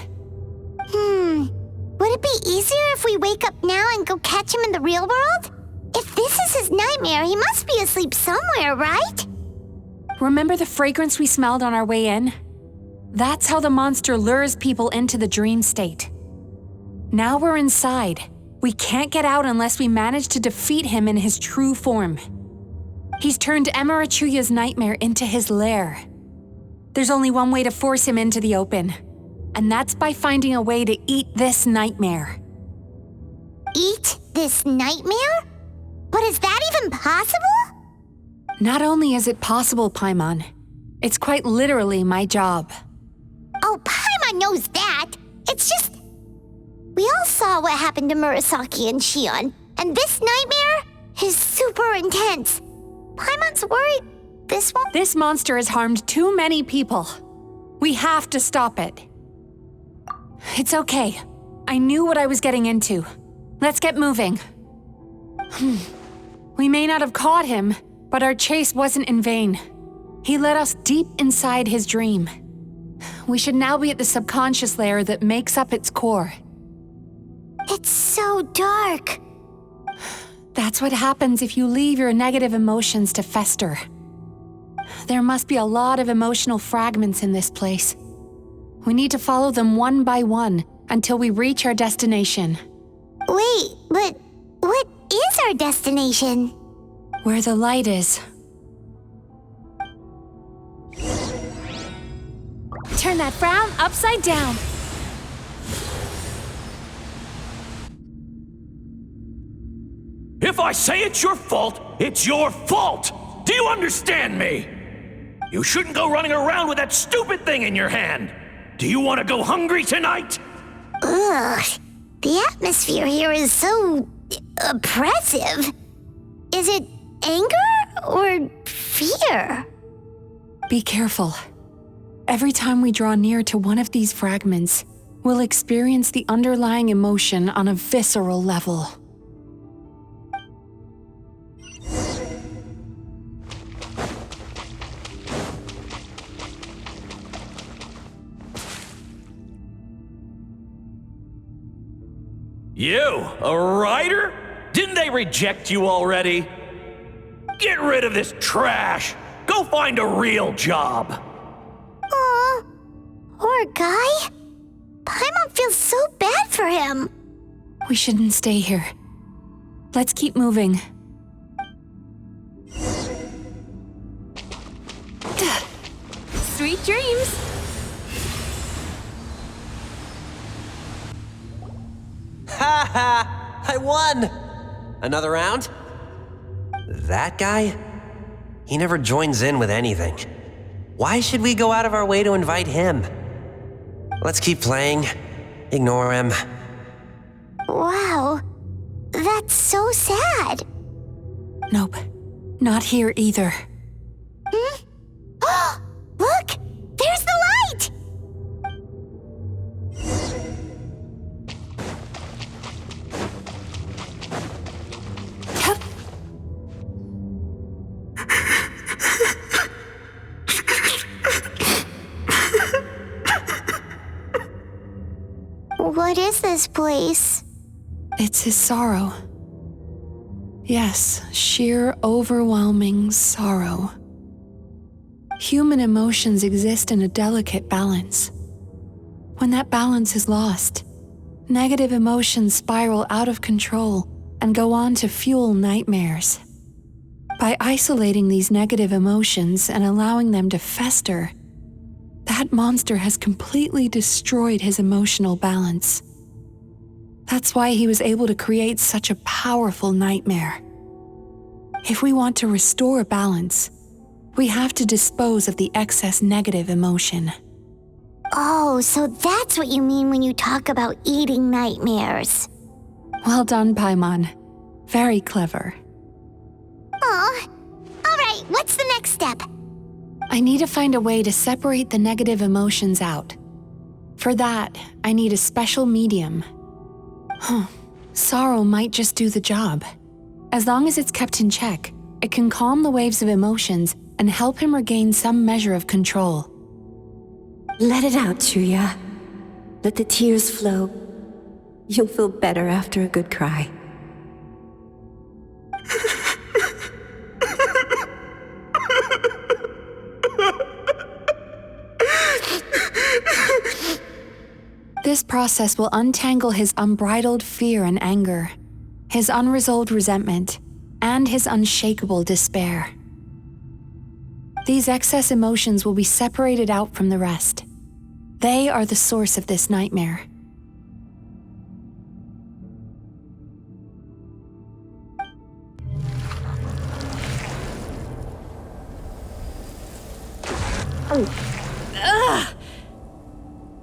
Would it be easier if we wake up now and go catch him in the real world? If this is his nightmare, he must be asleep somewhere, right? Remember the fragrance we smelled on our way in? That's how the monster lures people into the dream state. Now we're inside. We can't get out unless we manage to defeat him in his true form. He's turned Emarachuya's nightmare into his lair. There's only one way to force him into the open, and that's by finding a way to eat this nightmare. Eat this nightmare? But is that even possible? Not only is it possible, Paimon, it's quite literally my job. Oh, Paimon knows that. It's just... We all saw what happened to Murasaki and Shion, and this nightmare is super intense. Paimon's worried this won't... This monster has harmed too many people. We have to stop it. It's okay. I knew what I was getting into. Let's get moving. We may not have caught him, but our chase wasn't in vain. He led us deep inside his dream. We should now be at the subconscious layer that makes up its core. It's so dark. That's what happens if you leave your negative emotions to fester. There must be a lot of emotional fragments in this place. We need to follow them one by one until we reach our destination. Wait, but what is our destination? Where the light is. Turn that frown upside down. If I say it's your fault, it's your fault! Do you understand me? You shouldn't go running around with that stupid thing in your hand. Do you want to go hungry tonight? Ugh, the atmosphere here is so oppressive. Is it anger or fear? Be careful. Every time we draw near to one of these fragments, we'll experience the underlying emotion on a visceral level. You, a writer? Didn't they reject you already? Get rid of this trash! Go find a real job! Aw, poor guy. Paimon feels so bad for him. We shouldn't stay here. Let's keep moving. Sweet dreams! Ha ha! I won! Another round? That guy? He never joins in with anything. Why should we go out of our way to invite him? Let's keep playing. Ignore him. Wow, sad. Nope, not here either. Look! There's the light! What is this place? It's his sorrow. Yes, sheer overwhelming sorrow. Human emotions exist in a delicate balance. When that balance is lost, negative emotions spiral out of control and go on to fuel nightmares. By isolating these negative emotions and allowing them to fester, that monster has completely destroyed his emotional balance. That's why he was able to create such a powerful nightmare. If we want to restore balance, we have to dispose of the excess negative emotion. Oh, so that's what you mean when you talk about eating nightmares. Well done, Paimon. Very clever. Aw. All right, what's the next step? I need to find a way to separate the negative emotions out. For that, I need a special medium. Sorrow might just do the job. As long as it's kept in check, it can calm the waves of emotions and help him regain some measure of control. Let it out, Chuya. Let the tears flow. You'll feel better after a good cry. This process will untangle his unbridled fear and anger, his unresolved resentment, and his unshakable despair. These excess emotions will be separated out from the rest. They are the source of this nightmare. Ugh!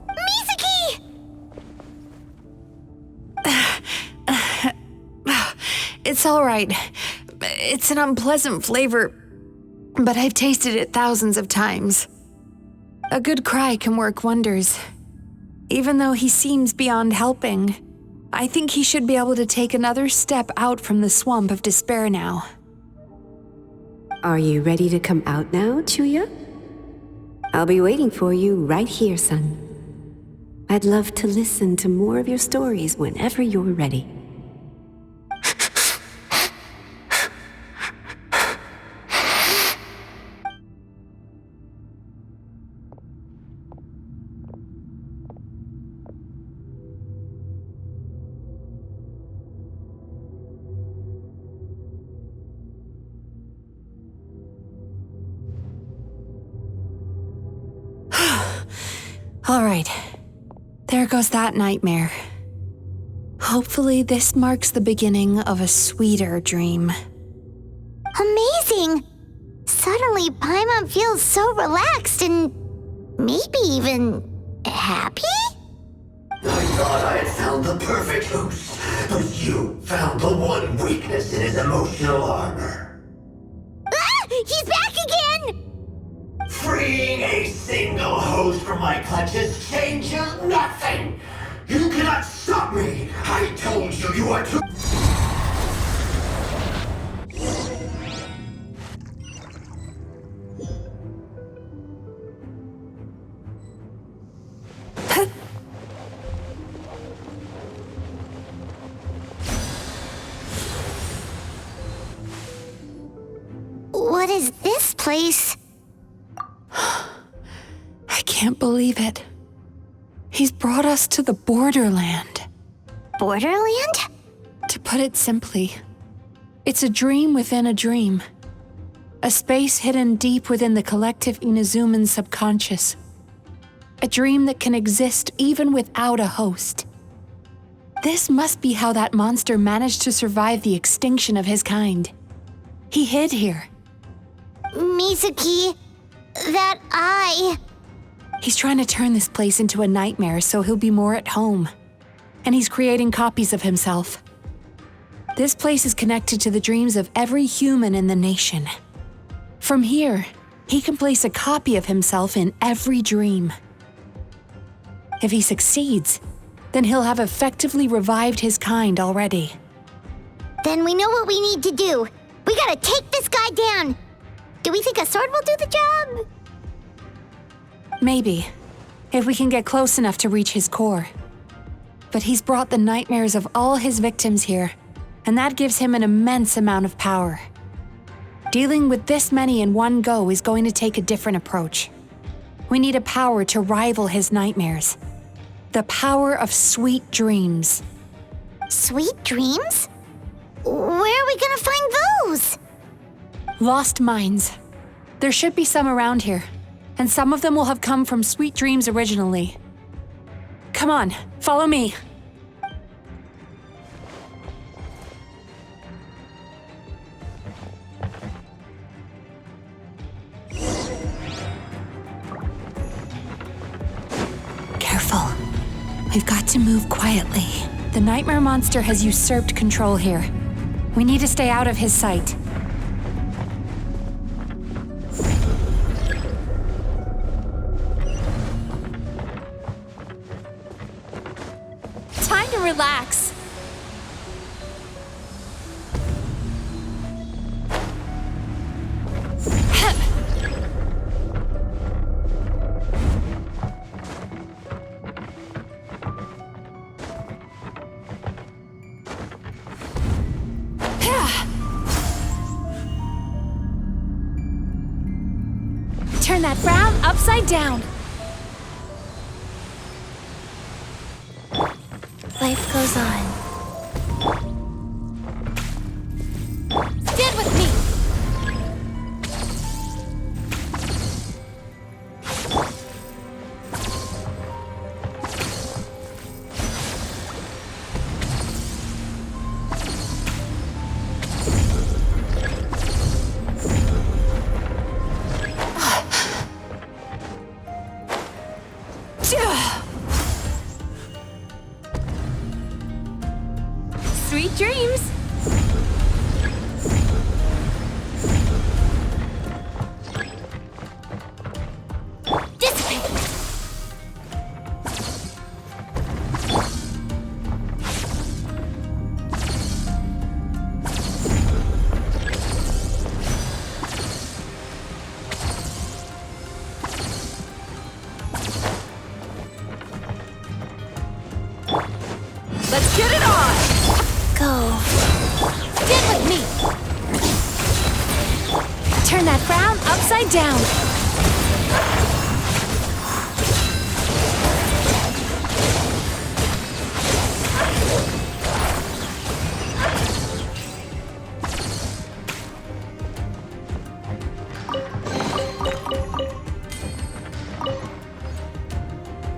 Mizuki! It's all right. It's an unpleasant flavor, but I've tasted it thousands of times. A good cry can work wonders. Even though he seems beyond helping, I think he should be able to take another step out from the swamp of despair now. Are you ready to come out now, Chuya? I'll be waiting for you right here, son. I'd love to listen to more of your stories whenever you're ready. All right, there goes that nightmare. Hopefully this marks the beginning of a sweeter dream. Amazing! Suddenly, Paimon feels so relaxed and maybe even happy? I thought I had found the perfect host, but you found the one weakness in his emotional armor. Ah! He's back again! Freeing a single host from my clutches changes nothing! You cannot stop me! I told you you are too... What is this place? I can't believe it. He's brought us to the borderland. Borderland? To put it simply, it's a dream within a dream. A space hidden deep within the collective Inazuman subconscious. A dream that can exist even without a host. This must be how that monster managed to survive the extinction of his kind. He hid here. Mizuki, that eye... He's trying to turn this place into a nightmare so he'll be more at home. And he's creating copies of himself. This place is connected to the dreams of every human in the nation. From here, he can place a copy of himself in every dream. If he succeeds, then he'll have effectively revived his kind already. Then we know what we need to do. We gotta take this guy down. Do we think a sword will do the job? Maybe, if we can get close enough to reach his core. But he's brought the nightmares of all his victims here, and that gives him an immense amount of power. Dealing with this many in one go is going to take a different approach. We need a power to rival his nightmares. The power of sweet dreams. Sweet dreams? Where are we gonna find those? Lost minds. There should be some around here, and some of them will have come from sweet dreams originally. Come on, follow me. Careful. We've got to move quietly. The nightmare monster has usurped control here. We need to stay out of his sight. Time to relax. Turn that frown upside down. Life goes on. Stand with me. Sweet dreams. Dissipate. Let's get it on. Go. Stand with me. Turn that frown upside down.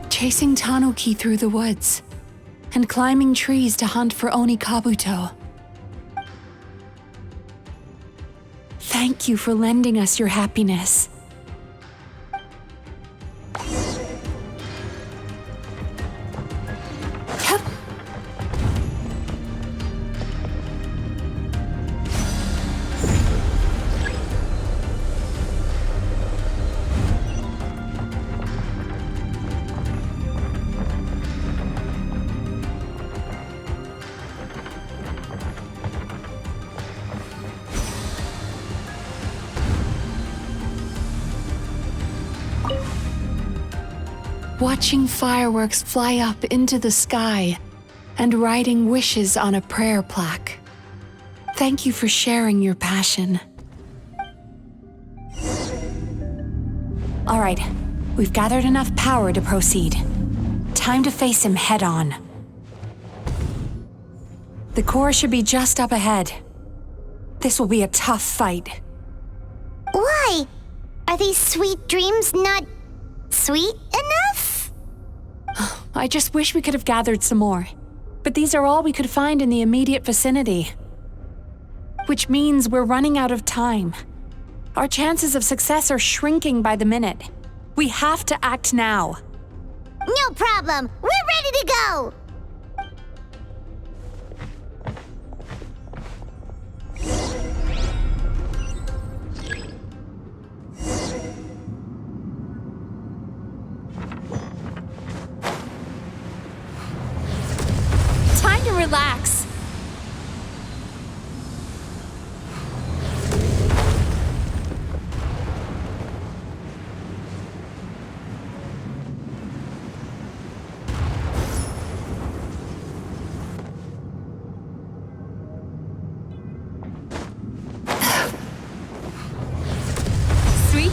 Chasing Tanuki through the woods and climbing trees to hunt for Oni Kabuto. Thank you for lending us your happiness. Hup. Watching fireworks fly up into the sky and writing wishes on a prayer plaque. Thank you for sharing your passion. All right, we've gathered enough power to proceed. Time to face him head on. The core should be just up ahead. This will be a tough fight. Why? Are these sweet dreams not sweet enough? I just wish we could have gathered some more. But these are all we could find in the immediate vicinity. Which means we're running out of time. Our chances of success are shrinking by the minute. We have to act now. No problem. We're ready to go.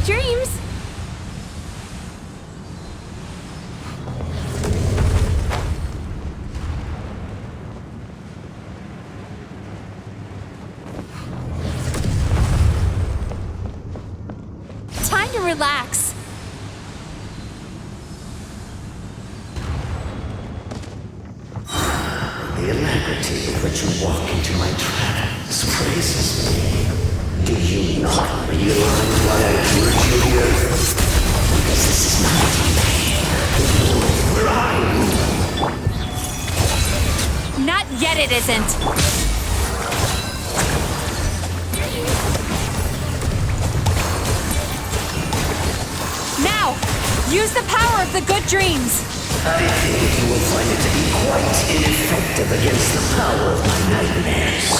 Sweet dreams! Time to relax. The alacrity with which you walk into my trap surprises me. Do you not realize why I brought you here? Because this is not the world where I rule. Not yet, it isn't. Now, use the power of the good dreams. I think you will find it to be quite ineffective against the power of my nightmares.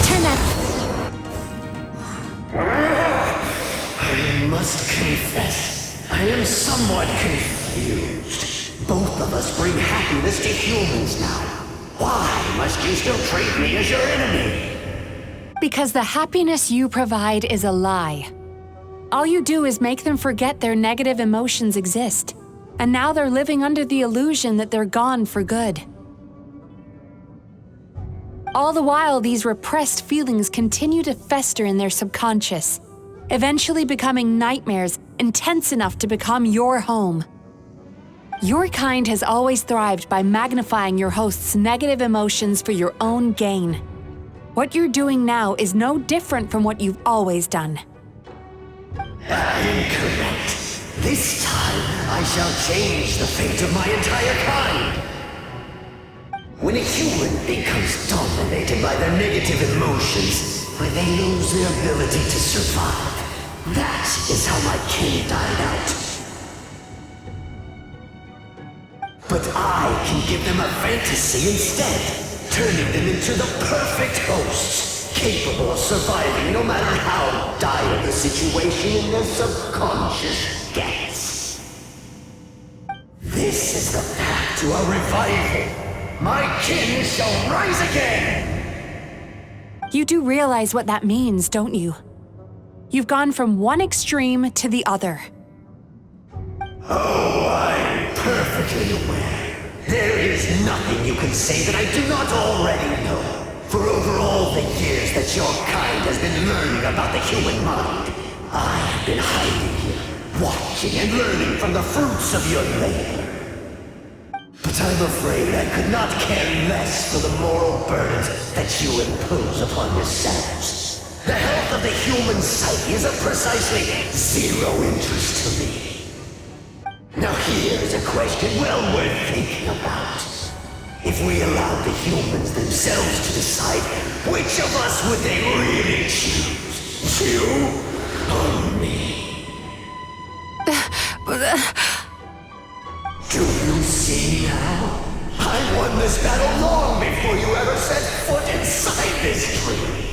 Turn up. I must confess, I am somewhat confused. Both of us bring happiness to humans now. Why must you still treat me as your enemy? Because the happiness you provide is a lie. All you do is make them forget their negative emotions exist. And now they're living under the illusion that they're gone for good. All the while, these repressed feelings continue to fester in their subconscious, eventually becoming nightmares intense enough to become your home. Your kind has always thrived by magnifying your host's negative emotions for your own gain. What you're doing now is no different from what you've always done. Incorrect. This time, I shall change the fate of my entire kind. When a human becomes dominated by their negative emotions, when they lose their ability to survive, that is how my king died out. But I can give them a fantasy instead, turning them into the perfect hosts, capable of surviving no matter how dire the situation in their subconscious gets. This is the path to a revival. My king shall rise again! You do realize what that means, don't you? You've gone from one extreme to the other. Oh, I'm perfectly aware. There is nothing you can say that I do not already know. For over all the years that your kind has been learning about the human mind, I have been hiding here, watching and learning from the fruits of your labor. But I'm afraid I could not care less for the moral burdens that you impose upon yourselves. The health of the human psyche is of precisely zero interest to me. Now here's a question well worth thinking about. If we allowed the humans themselves to decide, which of us would they really choose? You or me? Do you see now? I won this battle long before you ever set foot inside this tree.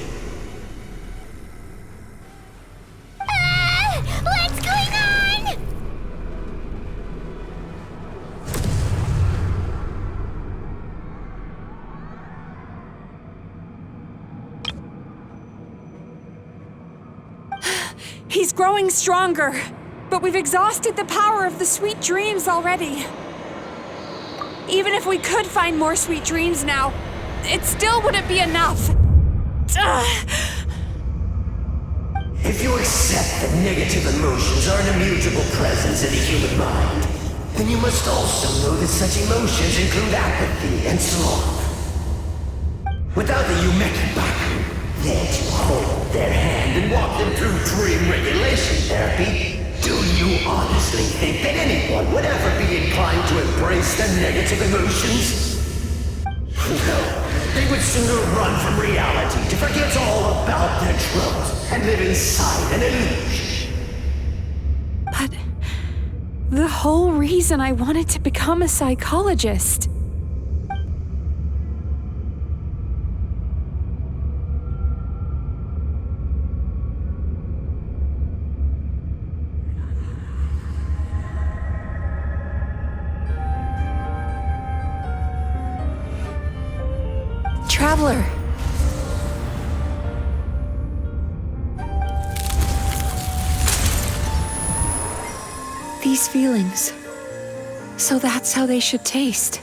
What's going on? He's growing stronger, but we've exhausted the power of the sweet dreams already. Even if we could find more sweet dreams now, it still wouldn't be enough. If you accept that negative emotions are an immutable presence in the human mind, then you must also know that such emotions include apathy and sloth. Without the Yumemizuki there to hold their hand and walk them through dream regulation therapy, do you honestly think that anyone would ever be inclined to embrace their negative emotions? No, they would sooner run from reality to forget all about their troubles and live inside an illusion. But the whole reason I wanted to become a psychologist. Traveler. These feelings. So that's how they should taste.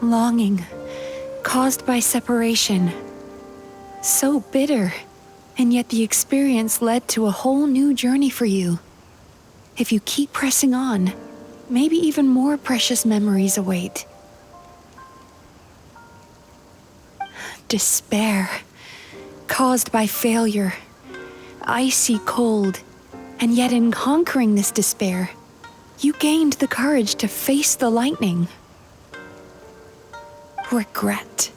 Longing, caused by separation. So bitter, and yet the experience led to a whole new journey for you. If you keep pressing on, maybe even more precious memories await. Despair, caused by failure, icy cold, and yet in conquering this despair, you gained the courage to face the lightning. Regret,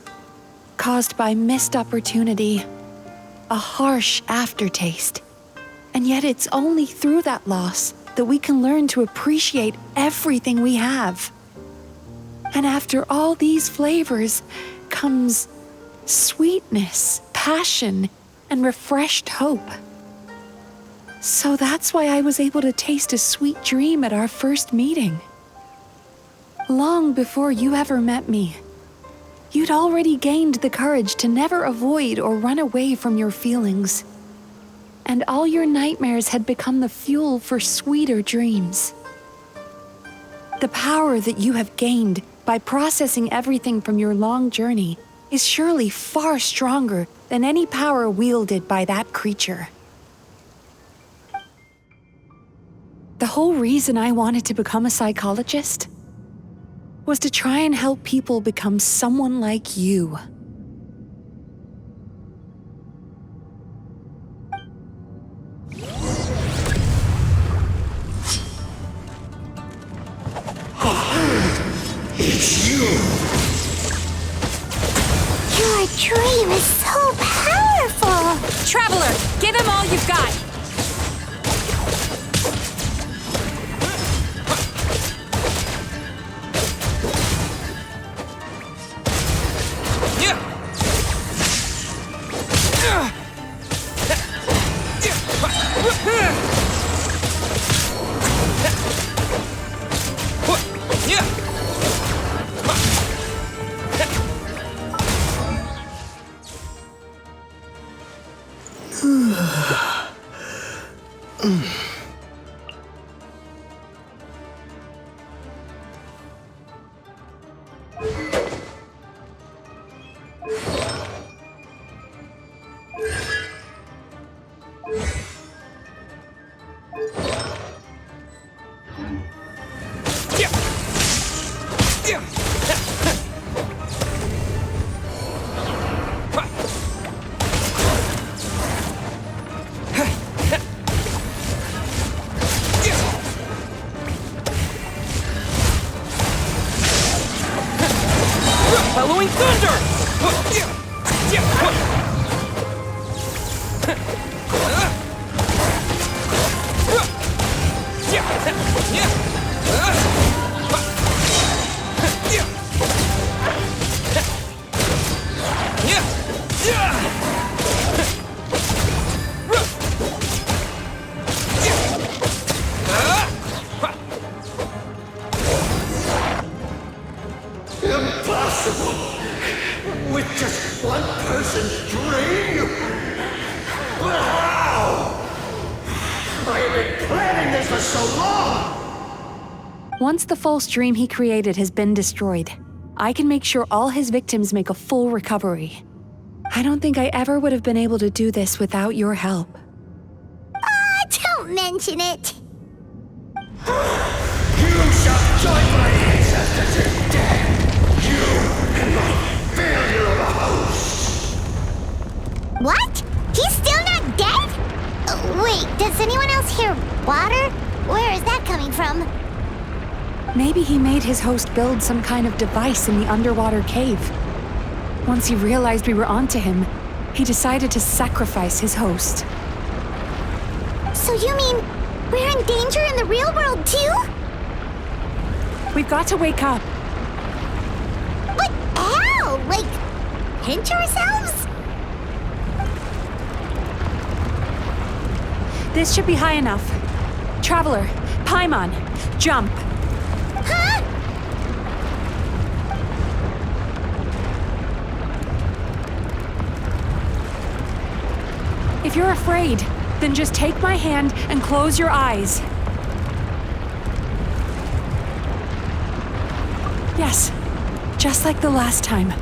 caused by missed opportunity, a harsh aftertaste, and yet it's only through that loss that we can learn to appreciate everything we have. And after all these flavors comes sweetness, passion, and refreshed hope. So that's why I was able to taste a sweet dream at our first meeting. Long before you ever met me, you'd already gained the courage to never avoid or run away from your feelings. And all your nightmares had become the fuel for sweeter dreams. The power that you have gained by processing everything from your long journey is surely far stronger than any power wielded by that creature. The whole reason I wanted to become a psychologist was to try and help people become someone like you. It's you! Your dream is so powerful! Traveler, give him all you've got! Bellowing thunder! Impossible! With just one person's dream? But how? I have been planning this for so long! Once the false dream he created has been destroyed, I can make sure all his victims make a full recovery. I don't think I ever would have been able to do this without your help. Don't mention it. You shall join my ancestors in death! You and my failure of a host! What? He's still not dead? Wait, does anyone else hear water? Where is that coming from? Maybe he made his host build some kind of device in the underwater cave. Once he realized we were onto him, he decided to sacrifice his host. So you mean we're in danger in the real world too? We've got to wake up. But how? Like, pinch ourselves? This should be high enough. Traveler, Paimon, jump. If you're afraid, then just take my hand and close your eyes. Yes, just like the last time.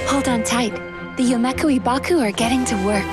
Hold on tight. The Yumemizuki are getting to work.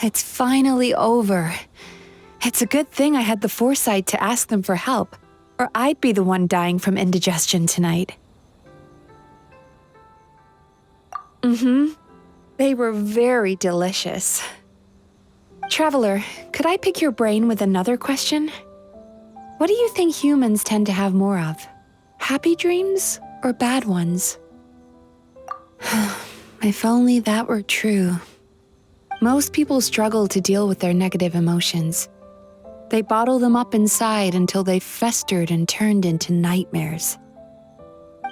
It's finally over. It's a good thing I had the foresight to ask them for help, or I'd be the one dying from indigestion tonight. They were very delicious. Traveler, could I pick your brain with another question? What do you think humans tend to have more of? Happy dreams or bad ones? If only that were true. Most people struggle to deal with their negative emotions. They bottle them up inside until they've festered and turned into nightmares.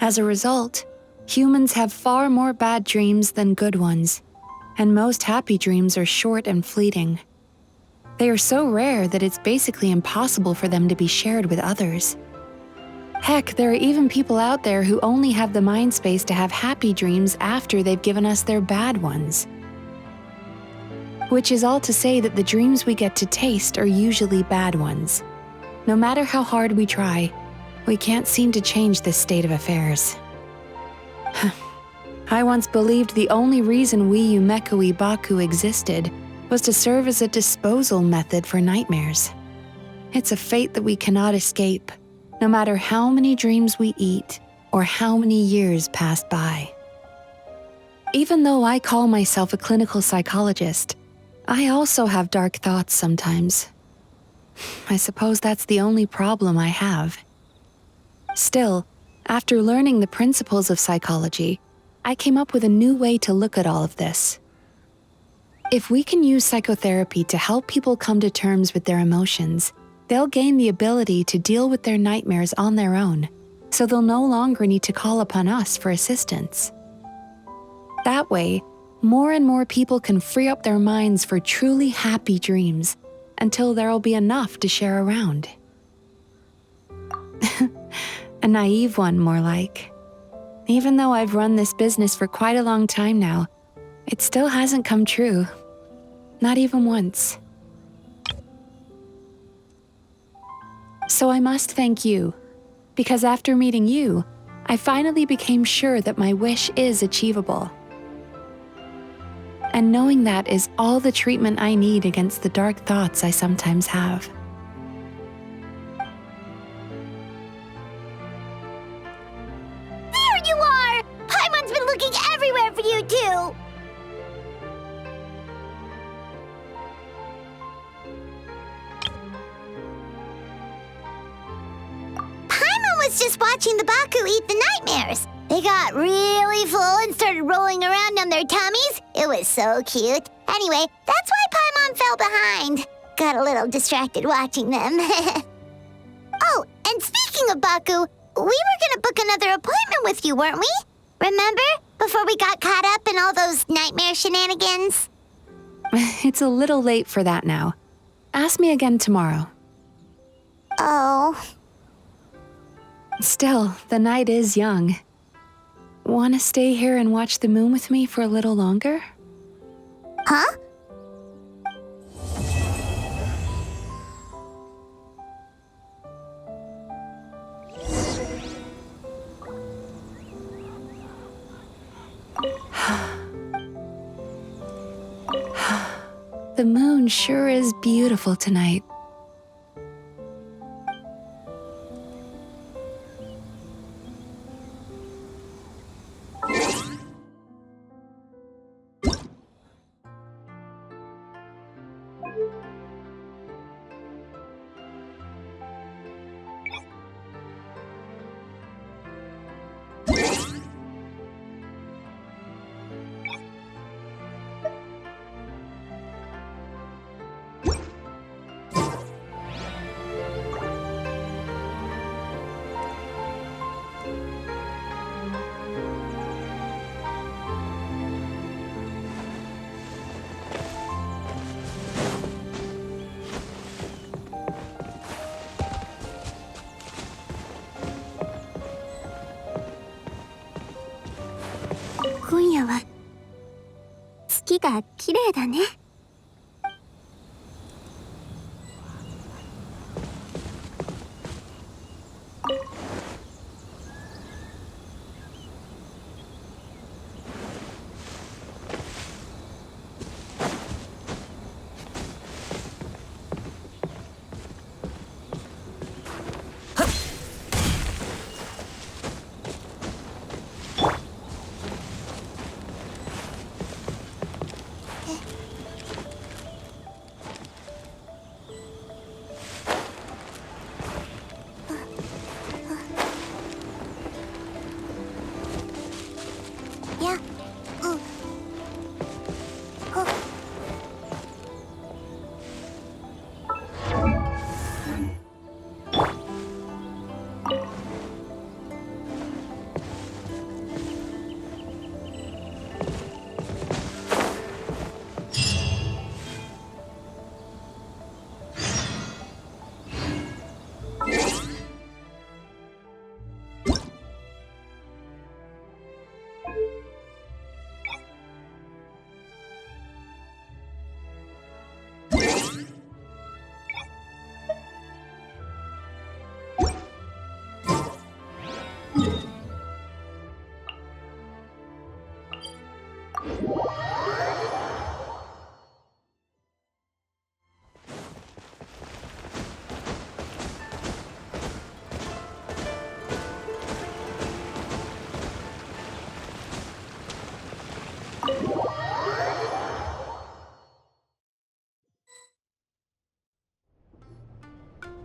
As a result, humans have far more bad dreams than good ones, and most happy dreams are short and fleeting. They are so rare that it's basically impossible for them to be shared with others. Heck, there are even people out there who only have the mind space to have happy dreams after they've given us their bad ones. Which is all to say that the dreams we get to taste are usually bad ones. No matter how hard we try, we can't seem to change this state of affairs. I once believed the only reason we Yumemizuki existed was to serve as a disposal method for nightmares. It's a fate that we cannot escape, no matter how many dreams we eat or how many years pass by. Even though I call myself a clinical psychologist, I also have dark thoughts sometimes. I suppose that's the only problem I have. Still, after learning the principles of psychology, I came up with a new way to look at all of this. If we can use psychotherapy to help people come to terms with their emotions, they'll gain the ability to deal with their nightmares on their own, so they'll no longer need to call upon us for assistance. That way, more and more people can free up their minds for truly happy dreams until there'll be enough to share around. A naive one, more like. Even though I've run this business for quite a long time now, it still hasn't come true. Not even once. So I must thank you, because after meeting you, I finally became sure that my wish is achievable. And knowing that is all the treatment I need against the dark thoughts I sometimes have. There you are! Paimon's been looking everywhere for you, too! Paimon was just watching the Baku eat the nightmares. They got really full and started rolling around on their tummies. It was so cute. Anyway, that's why Paimon fell behind. Got a little distracted watching them. Oh, and speaking of Baku, we were gonna book another appointment with you, weren't we? Remember? Before we got caught up in all those nightmare shenanigans? It's a little late for that now. Ask me again tomorrow. Oh. Still, the night is young. Want to stay here and watch the moon with me for a little longer? Huh? The moon sure is beautiful tonight.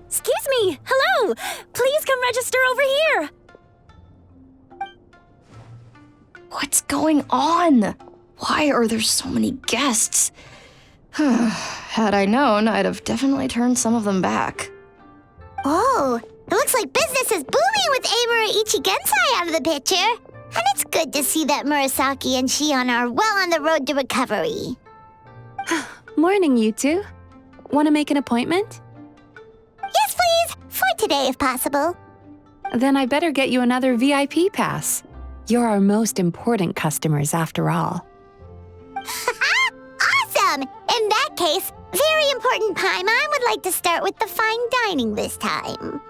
Excuse me! Hello! Please come register over here! What's going on? Why are there so many guests? Had I known, I'd have definitely turned some of them back. Oh, it looks like business is booming with Amura Ichigensai out of the picture. And it's good to see that Murasaki and Shion are well on the road to recovery. Morning, you two. Want to make an appointment? Yes, please! For today, if possible. Then I better get you another VIP pass. You're our most important customers after all. Awesome! In that case, very important Paimon would like to start with the fine dining this time.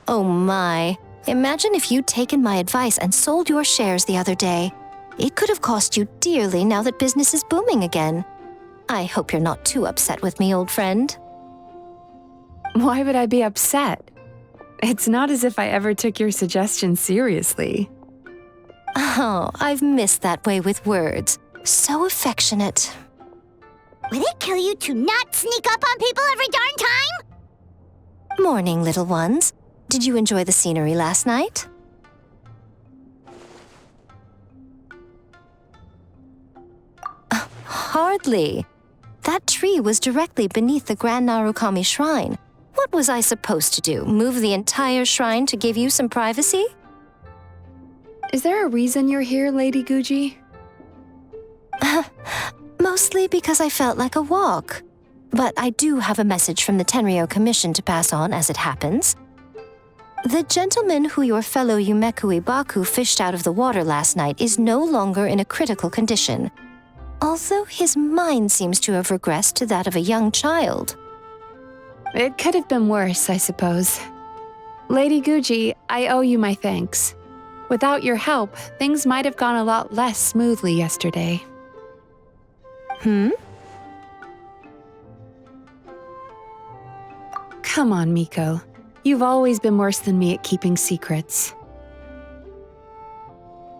Oh my. Imagine if you'd taken my advice and sold your shares the other day. It could have cost you dearly now that business is booming again. I hope you're not too upset with me, old friend. Why would I be upset? It's not as if I ever took your suggestion seriously. Oh, I've missed that way with words. So affectionate. Would it kill you to not sneak up on people every darn time? Morning, little ones. Did you enjoy the scenery last night? Hardly. That tree was directly beneath the Grand Narukami Shrine. What was I supposed to do? Move the entire shrine to give you some privacy? Is there a reason you're here, Lady Guji? Mostly because I felt like a walk. But I do have a message from the Tenryo Commission to pass on as it happens. The gentleman who your fellow Yumekui Baku fished out of the water last night is no longer in a critical condition, although his mind seems to have regressed to that of a young child. It could have been worse, I suppose. Lady Guji, I owe you my thanks. Without your help, things might have gone a lot less smoothly yesterday. Come on, Miko. You've always been worse than me at keeping secrets.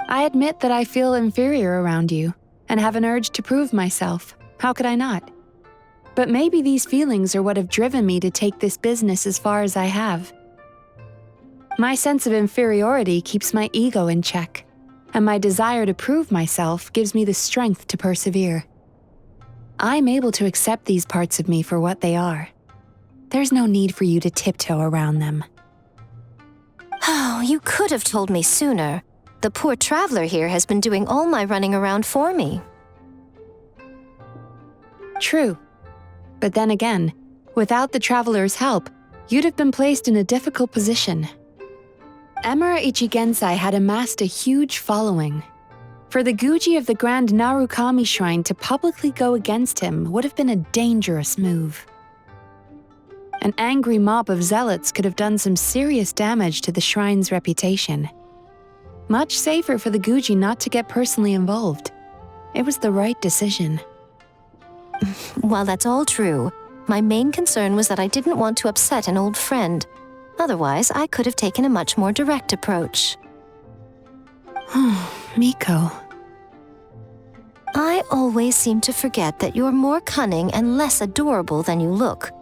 I admit that I feel inferior around you and have an urge to prove myself. How could I not? But maybe these feelings are what have driven me to take this business as far as I have. My sense of inferiority keeps my ego in check, and my desire to prove myself gives me the strength to persevere. I'm able to accept these parts of me for what they are. There's no need for you to tiptoe around them. Oh, you could have told me sooner. The poor traveler here has been doing all my running around for me. True. But then again, without the traveler's help, you'd have been placed in a difficult position. Emura Ichigensai had amassed a huge following. For the Guji of the Grand Narukami Shrine to publicly go against him would have been a dangerous move. An angry mob of zealots could have done some serious damage to the shrine's reputation. Much safer for the Guji not to get personally involved. It was the right decision. While that's all true, my main concern was that I didn't want to upset an old friend. Otherwise, I could have taken a much more direct approach. Miko. I always seem to forget that you're more cunning and less adorable than you look.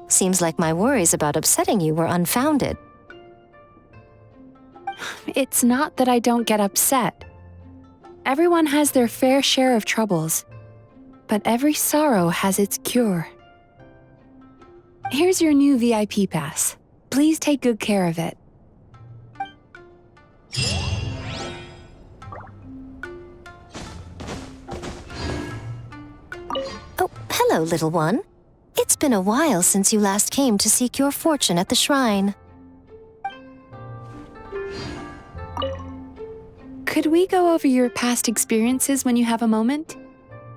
Seems like my worries about upsetting you were unfounded. It's not that I don't get upset. Everyone has their fair share of troubles, but every sorrow has its cure. Here's your new VIP pass. Please take good care of it. Oh, hello, little one. It's been a while since you last came to seek your fortune at the shrine. Could we go over your past experiences when you have a moment?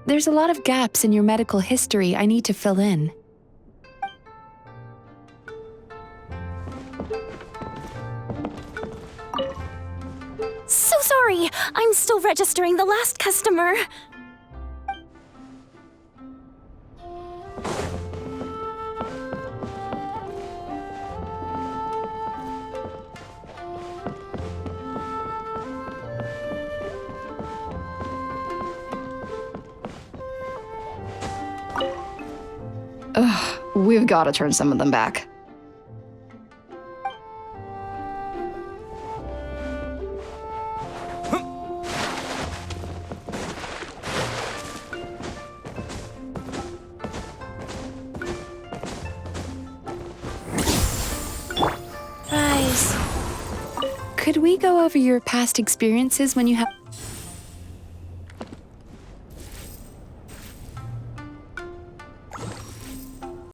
There's a lot of gaps in your medical history I need to fill in. So sorry! I'm still registering the last customer. Ugh, we've got to turn some of them back. Could we go over your past experiences when you have...